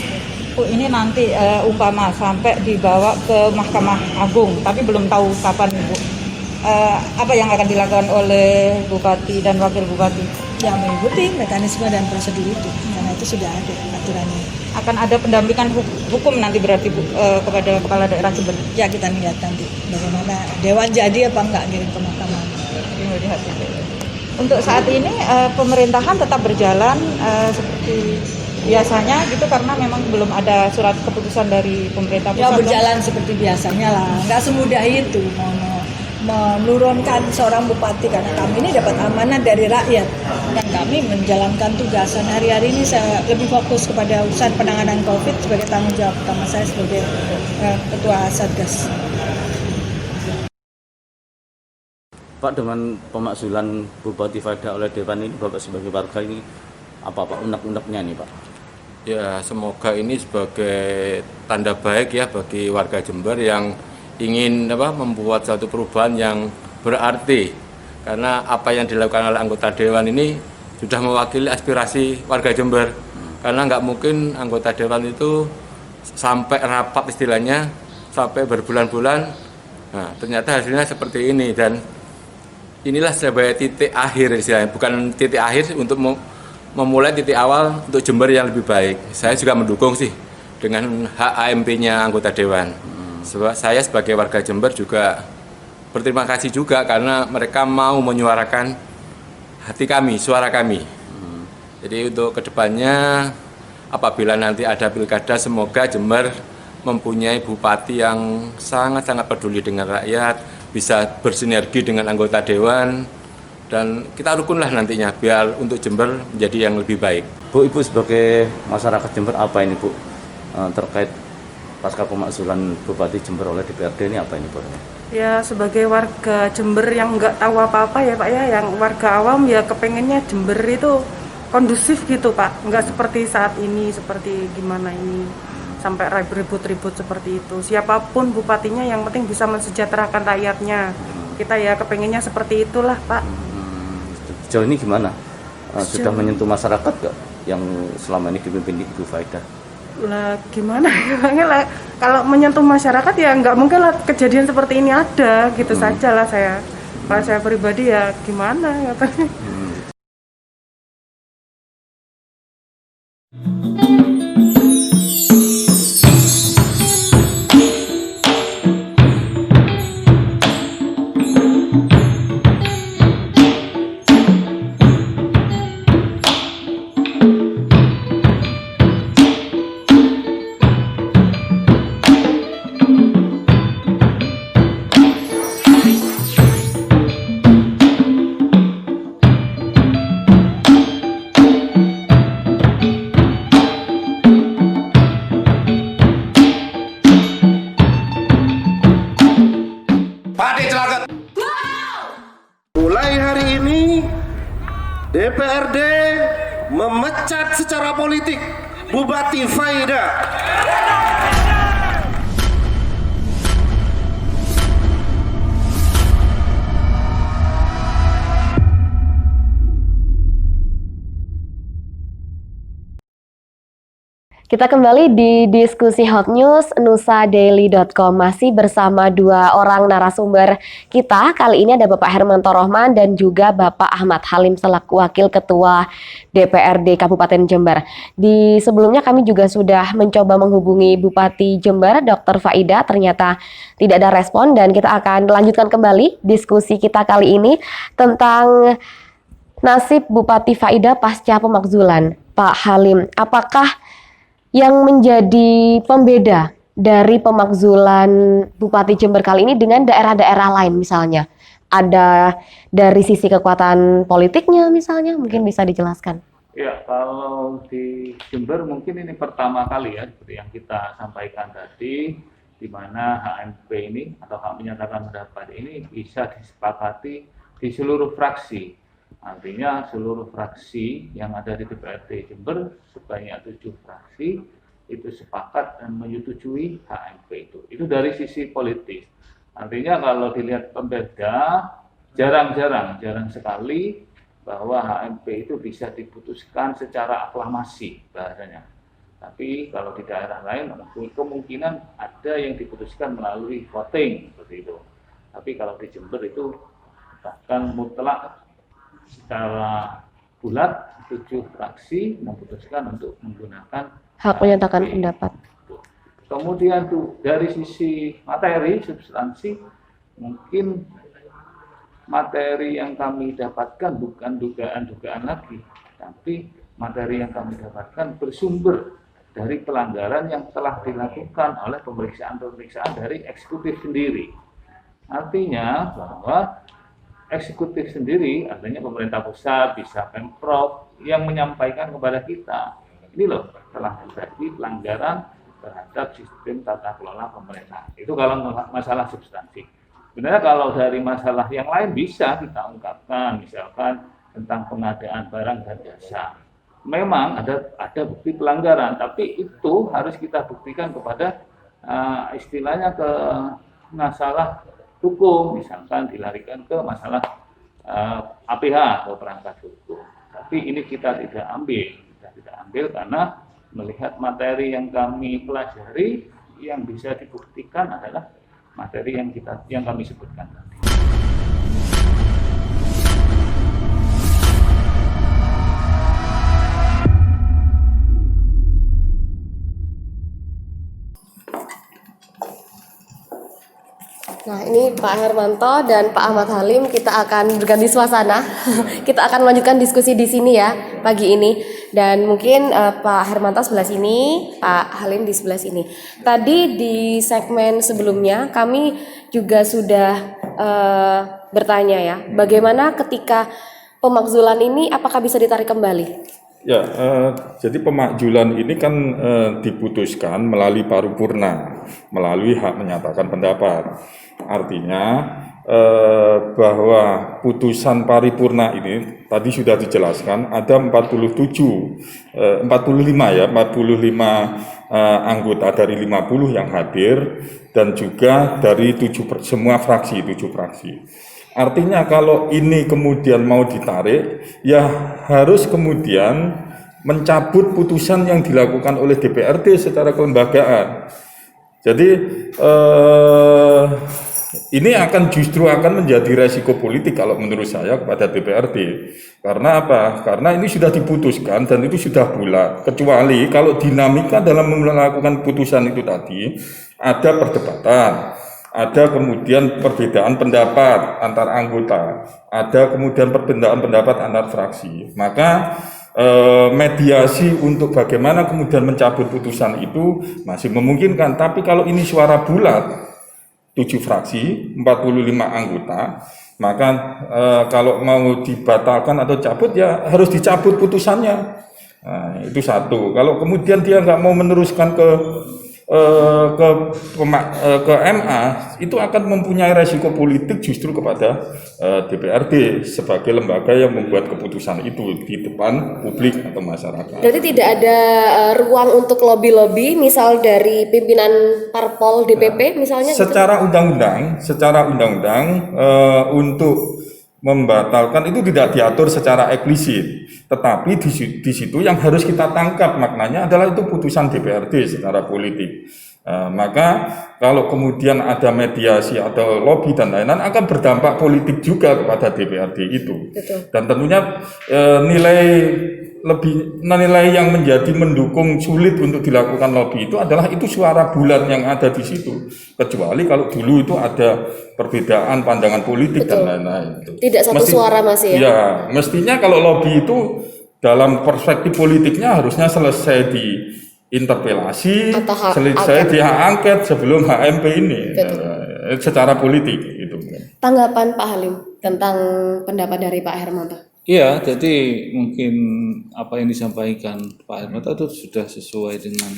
Bu, ini nanti umpama sampai dibawa ke Mahkamah Agung, tapi belum tahu kapan, Bu. Apa yang akan dilakukan oleh Bupati dan Wakil Bupati? Ya, mengikuti mekanisme dan prosedur itu, karena itu sudah ada aturannya. Akan ada pendampingan hukum nanti berarti, Bu, kepada Kepala Daerah Jember? Ya, kita lihat nanti bagaimana Dewan jadi apa enggak ngirim ke mahkamah. Untuk saat ini pemerintahan tetap berjalan seperti biasanya gitu, karena memang belum ada surat keputusan dari pemerintah pusat. Ya, berjalan seperti biasanya lah, nggak semudah itu menurunkan seorang bupati, karena kami ini dapat amanat dari rakyat dan kami menjalankan tugasan. Hari-hari ini saya lebih fokus kepada urusan penanganan COVID sebagai tanggung jawab utama saya sebagai Ketua Satgas. Pak, dengan pemakzulan Bupati Faida oleh Dewan ini, Bapak sebagai warga ini apa Pak unek-uneknya nih Pak? Ya, semoga ini sebagai tanda baik ya bagi warga Jember yang ingin membuat satu perubahan yang berarti, karena apa yang dilakukan oleh anggota Dewan ini sudah mewakili aspirasi warga Jember. Karena nggak mungkin anggota Dewan itu sampai rapat istilahnya sampai berbulan-bulan. Nah, ternyata hasilnya seperti ini, dan inilah sebagai titik akhir istilahnya, bukan titik akhir untuk memulai titik awal untuk Jember yang lebih baik. Saya juga mendukung sih dengan hak AMP-nya anggota Dewan. Sebab saya sebagai warga Jember juga berterima kasih juga karena mereka mau menyuarakan hati kami, suara kami. Jadi untuk kedepannya apabila nanti ada pilkada, semoga Jember mempunyai bupati yang sangat-sangat peduli dengan rakyat, bisa bersinergi dengan anggota Dewan, dan kita rukunlah nantinya biar untuk Jember menjadi yang lebih baik. Bu, Ibu sebagai masyarakat Jember apa ini Bu terkait pasca pemakzulan Bupati Jember oleh DPRD ini apa ini Bu? Ya sebagai warga Jember yang nggak tahu apa-apa ya Pak ya, yang warga awam ya kepengennya Jember itu kondusif gitu Pak, nggak seperti saat ini, seperti gimana ini sampai ribut-ribut seperti itu. Siapapun bupatinya yang penting bisa mensejahterakan rakyatnya. Kita ya kepengennya seperti itulah Pak. Sejauh ini gimana? Sudah menyentuh masyarakat nggak yang selama ini dipimpin Ibu Faidah? Lah gimana ya lah, kalau menyentuh masyarakat ya nggak mungkin lah kejadian seperti ini ada gitu saja lah saya. Kalau saya pribadi ya gimana katanya. Mulai hari ini DPRD memecat secara politik Bupati Faidah. Kita kembali di diskusi Hot News nusadaily.com, masih bersama dua orang narasumber kita. Kali ini ada Bapak Hermanto Rohman dan juga Bapak Ahmad Halim selaku Wakil Ketua DPRD Kabupaten Jember. Di sebelumnya kami juga sudah mencoba menghubungi Bupati Jember, Dr. Faidah, ternyata tidak ada respon, dan kita akan lanjutkan kembali diskusi kita kali ini tentang nasib Bupati Faidah pasca pemakzulan. Pak Halim, apakah yang menjadi pembeda dari pemakzulan Bupati Jember kali ini dengan daerah-daerah lain misalnya? Ada dari sisi kekuatan politiknya misalnya, mungkin bisa dijelaskan? Ya, kalau di Jember mungkin ini pertama kali ya, seperti yang kita sampaikan tadi, di mana HMP ini atau hak menyatakan pendapat ini bisa disepakati di seluruh fraksi. Artinya seluruh fraksi yang ada di DPRD Jember sebanyak 7 fraksi itu sepakat dan menyetujui HMP itu. Itu dari sisi politis. Artinya kalau dilihat pembeda, jarang sekali bahwa HMP itu bisa diputuskan secara aklamasi bahasanya. Tapi kalau di daerah lain kemungkinan ada yang diputuskan melalui voting seperti itu. Tapi kalau di Jember itu bahkan mutlak secara bulat 7 fraksi memutuskan untuk menggunakan Hak menyatakan pendapat. Kemudian tuh dari sisi materi, substansi, mungkin materi yang kami dapatkan bukan dugaan-dugaan lagi, tapi materi yang kami dapatkan bersumber dari pelanggaran yang telah dilakukan oleh pemeriksaan-pemeriksaan dari eksekutif sendiri. Artinya bahwa eksekutif sendiri, artinya pemerintah pusat, bisa Pemprov, yang menyampaikan kepada kita, ini loh telah terjadi pelanggaran terhadap sistem tata kelola pemerintah. Itu kalau masalah substansi. Sebenarnya kalau dari masalah yang lain bisa kita ungkapkan, misalkan tentang pengadaan barang dan jasa. Memang ada bukti pelanggaran, tapi itu harus kita buktikan kepada istilahnya ke masalah hukum, misalkan dilarikan ke masalah APH atau perangkat hukum. Tapi ini kita tidak ambil karena melihat materi yang kami pelajari, yang bisa dibuktikan adalah materi yang kami sebutkan tadi. Nah, ini Pak Hermanto dan Pak Ahmad Halim, kita akan berganti suasana. Kita akan melanjutkan diskusi di sini ya pagi ini. Dan mungkin Pak Hermanto sebelah sini, Pak Halim di sebelah sini. Tadi di segmen sebelumnya kami juga sudah bertanya ya, bagaimana ketika pemakzulan ini apakah bisa ditarik kembali? Ya, jadi pemakzulan ini kan diputuskan melalui paripurna, melalui hak menyatakan pendapat. Artinya bahwa putusan paripurna ini tadi sudah dijelaskan ada 45 anggota dari 50 yang hadir dan juga dari 7 fraksi. Artinya kalau ini kemudian mau ditarik, ya harus kemudian mencabut putusan yang dilakukan oleh DPRD secara kelembagaan. Jadi ini justru akan menjadi resiko politik kalau menurut saya kepada DPRD. Karena apa? Karena ini sudah diputuskan dan itu sudah bulat. Kecuali kalau dinamika dalam melakukan putusan itu tadi ada perdebatan, ada kemudian perbedaan pendapat antar anggota, ada kemudian perbedaan pendapat antar fraksi. Maka mediasi untuk bagaimana kemudian mencabut putusan itu masih memungkinkan. Tapi kalau ini suara bulat, 7 fraksi, 45 anggota, maka kalau mau dibatalkan atau cabut ya harus dicabut putusannya. Nah, itu satu. Kalau kemudian dia nggak mau meneruskan ke MA, itu akan mempunyai resiko politik justru kepada DPRD sebagai lembaga yang membuat keputusan itu di depan publik atau masyarakat. Berarti tidak ada ruang untuk lobby-lobby, misal dari pimpinan parpol DPP misalnya? Secara undang-undang untuk membatalkan itu tidak diatur secara eksplisit, tetapi di situ yang harus kita tangkap maknanya adalah itu putusan DPRD secara politik. Maka kalau kemudian ada mediasi atau lobby dan lain-lain akan berdampak politik juga kepada DPRD itu. Betul. Dan tentunya nilai yang menjadi mendukung sulit untuk dilakukan lobby itu adalah itu suara bulat yang ada di situ. Kecuali kalau dulu itu ada perbedaan pandangan politik. Betul. Dan lain-lain. Tidak satu suara masih ya? Ya, mestinya kalau lobby itu dalam perspektif politiknya harusnya selesai di interpelasi, selesai di hak angket sebelum HMP ini. Secara politik itu. Tanggapan Pak Halim tentang pendapat dari Pak Hermanto? Iya, jadi mungkin apa yang disampaikan Pak Hermanto itu sudah sesuai dengan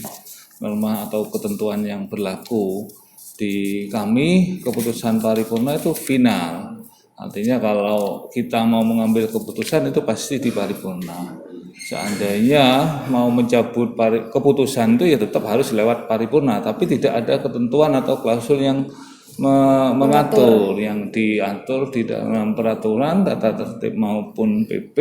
norma atau ketentuan yang berlaku. Di kami keputusan paripurna itu final. Artinya kalau kita mau mengambil keputusan itu pasti di paripurna. Seandainya mau mencabut keputusan itu ya tetap harus lewat paripurna, tapi tidak ada ketentuan atau klausul yang mengatur, yang diatur di dalam peraturan tata tertib maupun PP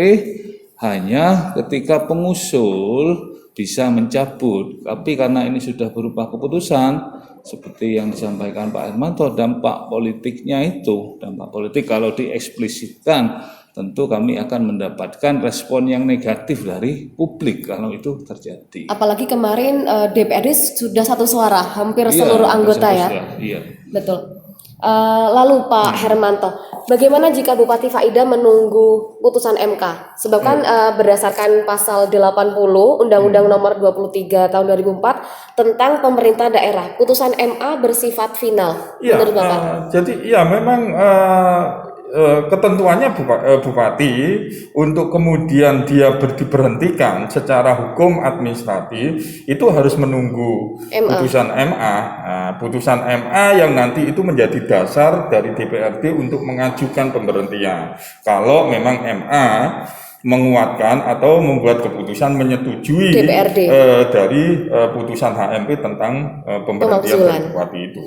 hanya ketika pengusul bisa mencabut. Tapi karena ini sudah berupa keputusan seperti yang disampaikan Pak Hermanto, dampak politik kalau dieksplisitkan tentu kami akan mendapatkan respon yang negatif dari publik kalau itu terjadi. Apalagi kemarin DPRD sudah satu suara, hampir seluruh anggota ya. Iya. Betul. Lalu Pak Hermanto, bagaimana jika Bupati Faida menunggu putusan MK? Sebab kan berdasarkan pasal 80 Undang-Undang Nomor 23 Tahun 2004 tentang pemerintah daerah, putusan MA bersifat final. Ya, menurut Bapak? Jadi ya memang ketentuannya bupati untuk kemudian dia diberhentikan secara hukum administratif itu harus menunggu putusan MA. Nah, putusan MA yang nanti itu menjadi dasar dari DPRD untuk mengajukan pemberhentian. Kalau memang MA menguatkan atau membuat keputusan menyetujui dari putusan HMP tentang pemberhentian dari bupati itu.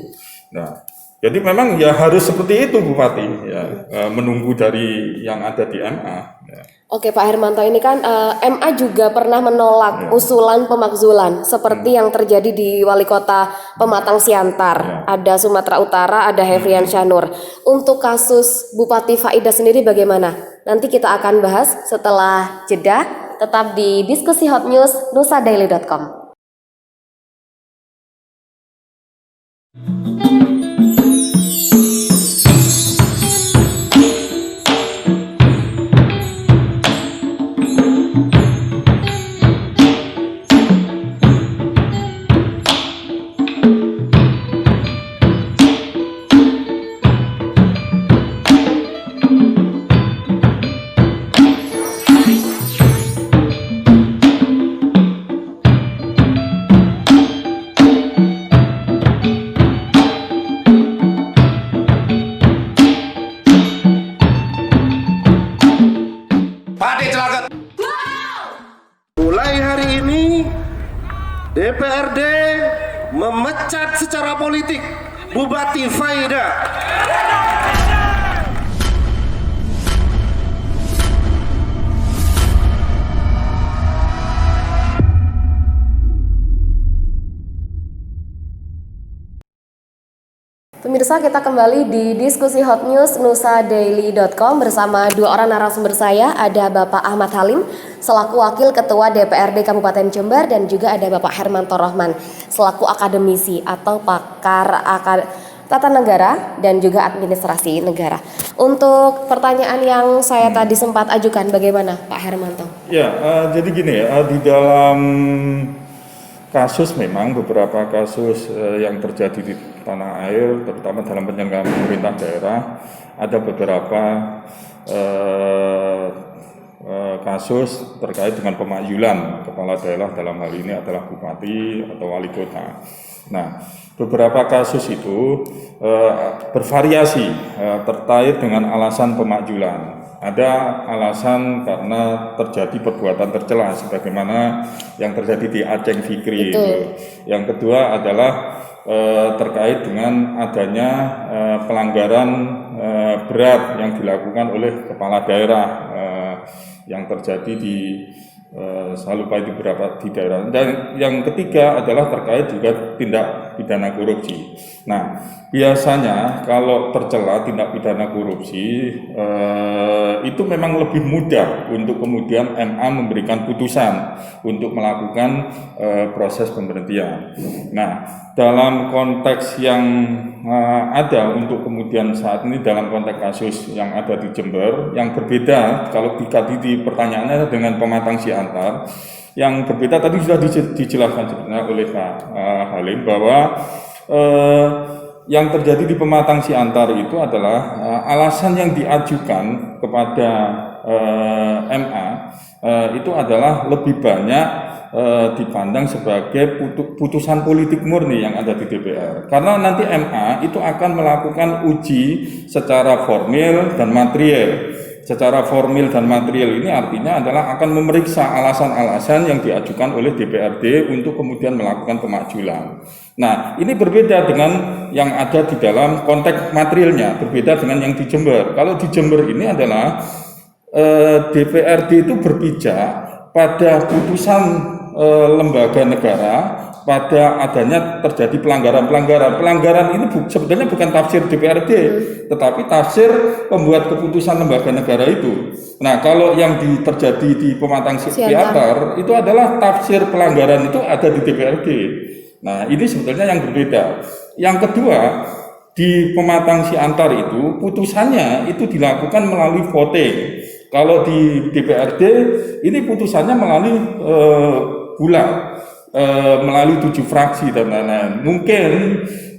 Nah, jadi memang ya harus seperti itu Bupati ya, menunggu dari yang ada di MA. Ya. Oke Pak Hermanto, ini kan MA juga pernah menolak usulan pemakzulan seperti yang terjadi di Wali Kota Pematang Siantar, ada Sumatera Utara, ada Hefrian Syanur. Untuk kasus Bupati Faida sendiri bagaimana? Nanti kita akan bahas setelah jeda, tetap di Diskusi Hot News nusadaily.com. memecat secara politik Bupati Faida. Pemirsa, kita kembali di diskusi Hot News nusadaily.com bersama dua orang narasumber saya. Ada Bapak Ahmad Halim selaku Wakil Ketua DPRD Kabupaten Jember dan juga ada Bapak Hermanto Rohman selaku akademisi atau pakar tata negara dan juga administrasi negara. Untuk pertanyaan yang saya tadi sempat ajukan, bagaimana Pak Hermanto? Ya, jadi gini ya, di dalam kasus memang beberapa kasus yang terjadi di tanah air, terutama dalam penyelenggaraan pemerintah daerah, ada beberapa kasus terkait dengan pemakzulan kepala daerah, dalam hal ini adalah bupati atau wali kota. Nah, beberapa kasus itu bervariasi terkait dengan alasan pemakzulan. Ada alasan karena terjadi perbuatan tercela sebagaimana yang terjadi di Aceh Fikri itu. Yang kedua adalah terkait dengan adanya pelanggaran berat yang dilakukan oleh kepala daerah yang terjadi di saya lupa di beberapa di daerah. Dan yang ketiga adalah terkait juga tindak pidana korupsi. Nah, biasanya kalau tercela tindak pidana korupsi itu memang lebih mudah untuk kemudian MA memberikan putusan untuk melakukan proses pemberhentian. Nah, dalam konteks yang ada untuk kemudian saat ini dalam konteks kasus yang ada di Jember yang berbeda kalau di pertanyaannya dengan Pematang Siantar, yang berbeda tadi sudah dijelaskan sebenarnya oleh Pak Halim bahwa yang terjadi di Pematang Siantar itu adalah alasan yang diajukan kepada MA itu adalah lebih banyak dipandang sebagai putusan politik murni yang ada di DPR. Karena nanti MA itu akan melakukan uji secara formil dan material. Secara formil dan material ini artinya adalah akan memeriksa alasan-alasan yang diajukan oleh DPRD untuk kemudian melakukan pemakzulan. Nah, ini berbeda dengan yang ada di dalam konteks materialnya, berbeda dengan yang di Jember. Kalau di Jember ini adalah DPRD itu berpijak pada putusan lembaga negara pada adanya terjadi pelanggaran. Pelanggaran ini sebetulnya bukan tafsir DPRD, tetapi tafsir pembuat keputusan lembaga negara itu. Nah, kalau yang terjadi di Pematang Siantar itu adalah tafsir pelanggaran itu ada di DPRD. Nah, ini sebetulnya yang berbeda. Yang kedua, di Pematang Siantar itu putusannya itu dilakukan melalui voting. Kalau di DPRD ini putusannya melalui bulat, melalui 7 fraksi dan lain-lain. Mungkin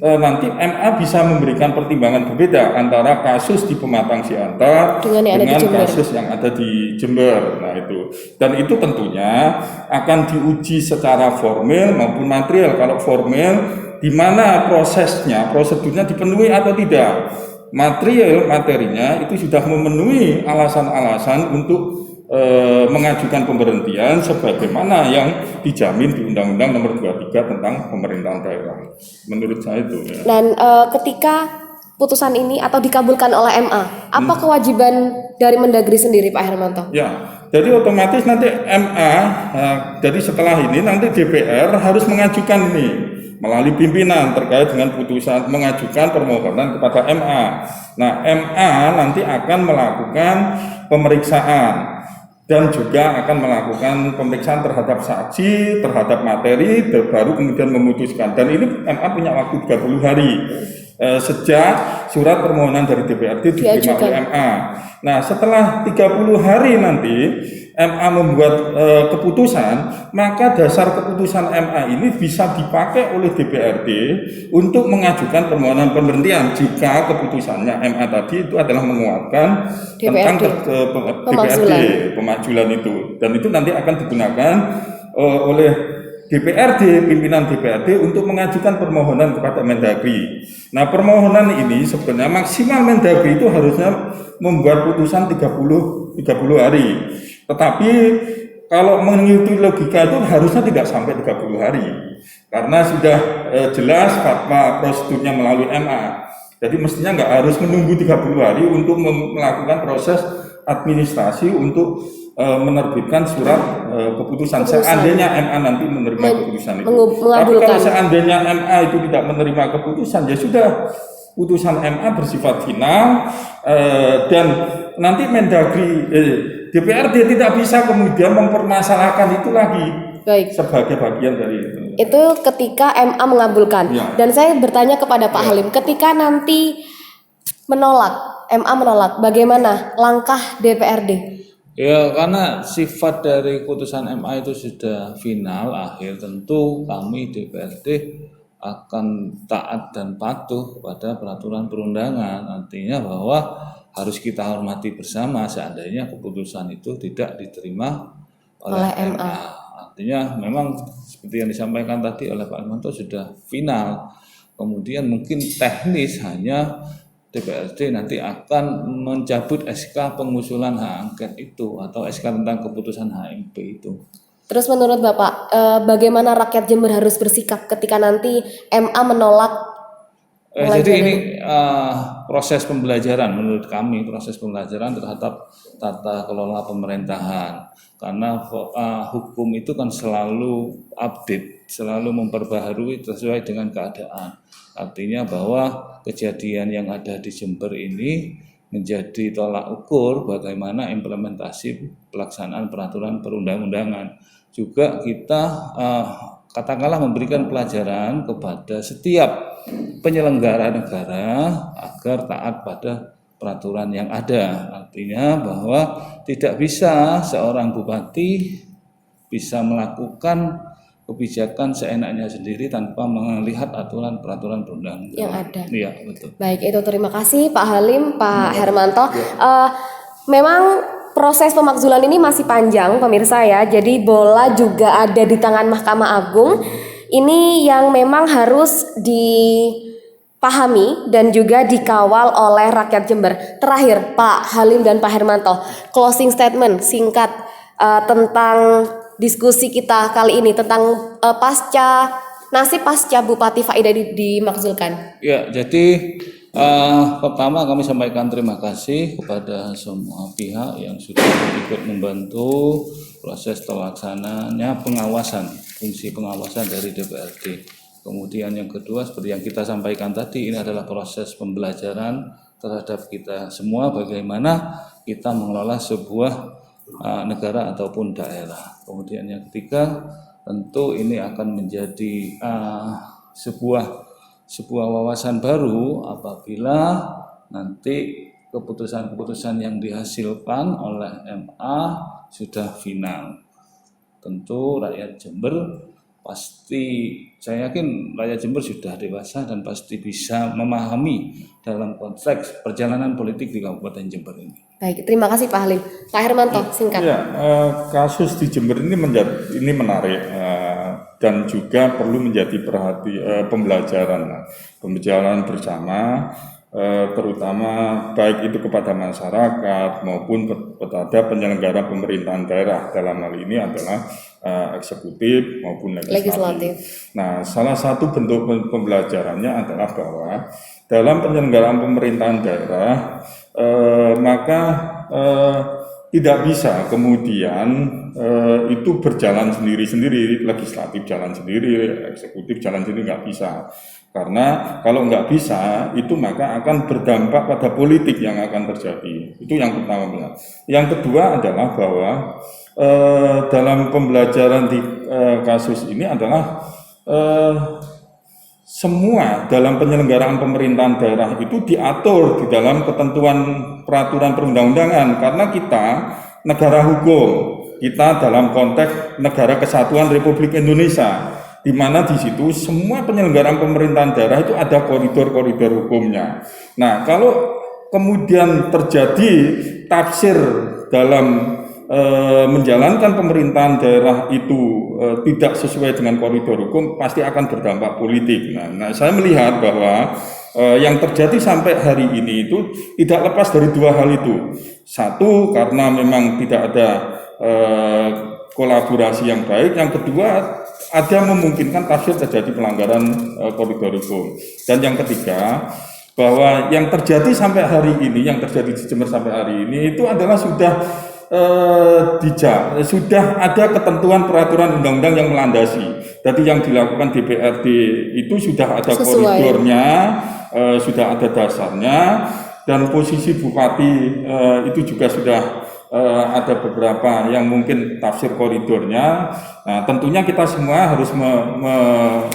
nanti MA bisa memberikan pertimbangan berbeda antara kasus di Pematang Siantar dengan kasus yang ada di Jember. Nah, itu. Dan itu tentunya akan diuji secara formil maupun material. Kalau formil, di mana prosedurnya dipenuhi atau tidak. Materinya itu sudah memenuhi alasan-alasan untuk mengajukan pemberhentian sebagaimana yang dijamin di Undang-Undang Nomor 23 tentang Pemerintahan Daerah. Menurut saya itu. Ya. Dan ketika putusan ini atau dikabulkan oleh MA, apa kewajiban dari Mendagri sendiri, Pak Hermanto? Ya, jadi otomatis nanti MA, jadi setelah ini nanti DPR harus mengajukan ini melalui pimpinan terkait dengan putusan mengajukan permohonan kepada MA. Nah, MA nanti akan melakukan pemeriksaan dan juga akan melakukan pemeriksaan terhadap saksi, terhadap materi, baru kemudian memutuskan. Dan ini MA punya waktu 30 hari sejak surat permohonan dari DPRD diterima oleh MA. Nah, setelah 30 hari nanti MA membuat keputusan, maka dasar keputusan MA ini bisa dipakai oleh DPRD untuk mengajukan permohonan pemberhentian jika keputusannya MA tadi itu adalah menguatkan tentang DPRD pemakzulan itu, dan itu nanti akan digunakan oleh DPRD, pimpinan DPRD untuk mengajukan permohonan kepada Mendagri. Nah, permohonan ini sebenarnya maksimal Mendagri itu harusnya membuat putusan 30 hari. Tetapi kalau mengikuti logika itu harusnya tidak sampai 30 hari. Karena sudah jelas fatwa prosedurnya melalui MA. Jadi mestinya nggak harus menunggu 30 hari untuk melakukan proses administrasi untuk menerbitkan surat keputusan. Seandainya MA nanti menerima keputusan itu. Tapi kalau seandainya MA itu tidak menerima keputusan, ya sudah, putusan MA bersifat final dan nanti Mendagri DPRD tidak bisa kemudian mempermasalahkan itu lagi. Baik. Sebagai bagian dari itu ketika MA mengabulkan. Ya. Dan saya bertanya kepada Pak Halim, ketika nanti MA menolak, bagaimana langkah DPRD? Ya, karena sifat dari putusan MA itu sudah final, akhir, tentu kami DPRD akan taat dan patuh pada peraturan perundangan. Artinya bahwa harus kita hormati bersama seandainya keputusan itu tidak diterima oleh MA. Artinya memang seperti yang disampaikan tadi oleh Pak Hermanto sudah final. Kemudian mungkin teknis hanya DPRD nanti akan mencabut SK pengusulan hak angket itu atau SK tentang keputusan HMP itu. Terus menurut Bapak, bagaimana rakyat Jember harus bersikap ketika nanti MA menolak? Jadi ini proses pembelajaran menurut kami, proses pembelajaran terhadap tata kelola pemerintahan. Karena hukum itu kan selalu update, selalu memperbaharui sesuai dengan keadaan. Artinya bahwa kejadian yang ada di Jember ini menjadi tolak ukur bagaimana implementasi pelaksanaan peraturan perundang-undangan. Juga kita katakanlah memberikan pelajaran kepada setiap penyelenggara negara agar taat pada peraturan yang ada. Artinya bahwa tidak bisa seorang bupati bisa melakukan kebijakan seenaknya sendiri tanpa melihat aturan peraturan perundang-undangan Yang ada. Iya, betul. Baik, itu terima kasih Pak Halim, Pak Hermanto. Memang proses pemakzulan ini masih panjang pemirsa ya. Jadi bola juga ada di tangan Mahkamah Agung. Ini yang memang harus dipahami dan juga dikawal oleh rakyat Jember. Terakhir Pak Halim dan Pak Hermanto, closing statement singkat tentang diskusi kita kali ini tentang nasib pasca Bupati Faidah dimakzulkan. Ya, jadi pertama kami sampaikan terima kasih kepada semua pihak yang sudah ikut membantu proses terlaksananya fungsi pengawasan dari DPRD. Kemudian yang kedua seperti yang kita sampaikan tadi, ini adalah proses pembelajaran terhadap kita semua bagaimana kita mengelola sebuah negara ataupun daerah. Kemudian yang ketiga tentu ini akan menjadi sebuah wawasan baru apabila nanti keputusan-keputusan yang dihasilkan oleh MA sudah final. Tentu rakyat Jember pasti, saya yakin rakyat Jember sudah dewasa dan pasti bisa memahami dalam konteks perjalanan politik di Kabupaten Jember ini. Baik, terima kasih Pak Halim. Pak Hermanto, singkat. Ya, kasus di Jember ini menarik dan juga perlu menjadi pembelajaran bersama, terutama baik itu kepada masyarakat maupun kepada penyelenggara pemerintahan daerah, dalam hal ini adalah eksekutif maupun legislatif. Nah, salah satu bentuk pembelajarannya adalah bahwa dalam penyelenggaraan pemerintahan daerah maka tidak bisa kemudian itu berjalan sendiri-sendiri, legislatif jalan sendiri, eksekutif jalan sendiri, nggak bisa. Karena kalau nggak bisa itu maka akan berdampak pada politik yang akan terjadi. Itu yang pertama. Yang kedua adalah bahwa dalam pembelajaran di kasus ini adalah semua dalam penyelenggaraan pemerintahan daerah itu diatur di dalam ketentuan peraturan perundang-undangan, karena kita negara hukum, kita dalam konteks negara kesatuan Republik Indonesia, di mana di situ semua penyelenggaraan pemerintahan daerah itu ada koridor-koridor hukumnya. Nah, kalau kemudian terjadi tafsir dalam menjalankan pemerintahan daerah itu tidak sesuai dengan koridor hukum, pasti akan berdampak politik. Nah, saya melihat bahwa yang terjadi sampai hari ini itu tidak lepas dari dua hal itu. Satu, karena memang tidak ada kolaborasi yang baik. Yang kedua, ada memungkinkan tafsir terjadi pelanggaran koridor hukum. Dan yang ketiga, bahwa yang terjadi sampai hari ini, yang terjadi di Jember sampai hari ini itu adalah sudah ada ketentuan peraturan undang-undang yang melandasi. Jadi yang dilakukan DPRD itu sudah ada koridornya, sudah ada dasarnya, dan posisi bupati itu juga sudah ada beberapa yang mungkin tafsir koridornya. Nah, tentunya kita semua harus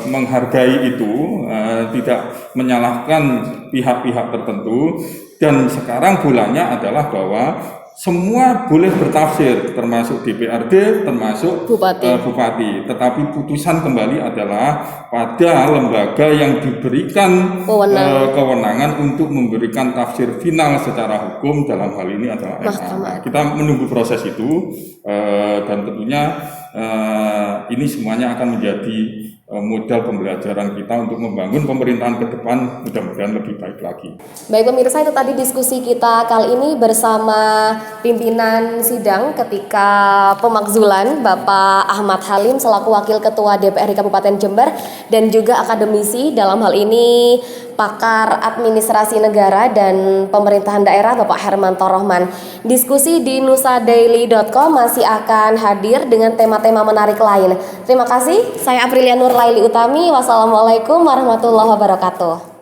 menghargai itu, tidak menyalahkan pihak-pihak tertentu. Dan sekarang bolanya adalah bahwa semua boleh bertafsir, termasuk DPRD, termasuk bupati. Tetapi putusan kembali adalah pada lembaga yang diberikan kewenangan untuk memberikan tafsir final secara hukum, dalam hal ini adalah MA. Kita menunggu proses itu, dan tentunya ini semuanya akan menjadi modal pembelajaran kita untuk membangun pemerintahan ke depan, mudah-mudahan lebih baik lagi. Baik pemirsa, itu tadi diskusi kita kali ini bersama pimpinan sidang ketika pemakzulan Bapak Ahmad Halim selaku Wakil Ketua DPRD Kabupaten Jember, dan juga akademisi dalam hal ini pakar administrasi negara dan pemerintahan daerah Bapak Hermanto Rohman. Diskusi di nusadaily.com masih akan hadir dengan tema-tema menarik lain. Terima kasih, saya Aprilia Nur Laili Utami. Wassalamualaikum warahmatullahi wabarakatuh.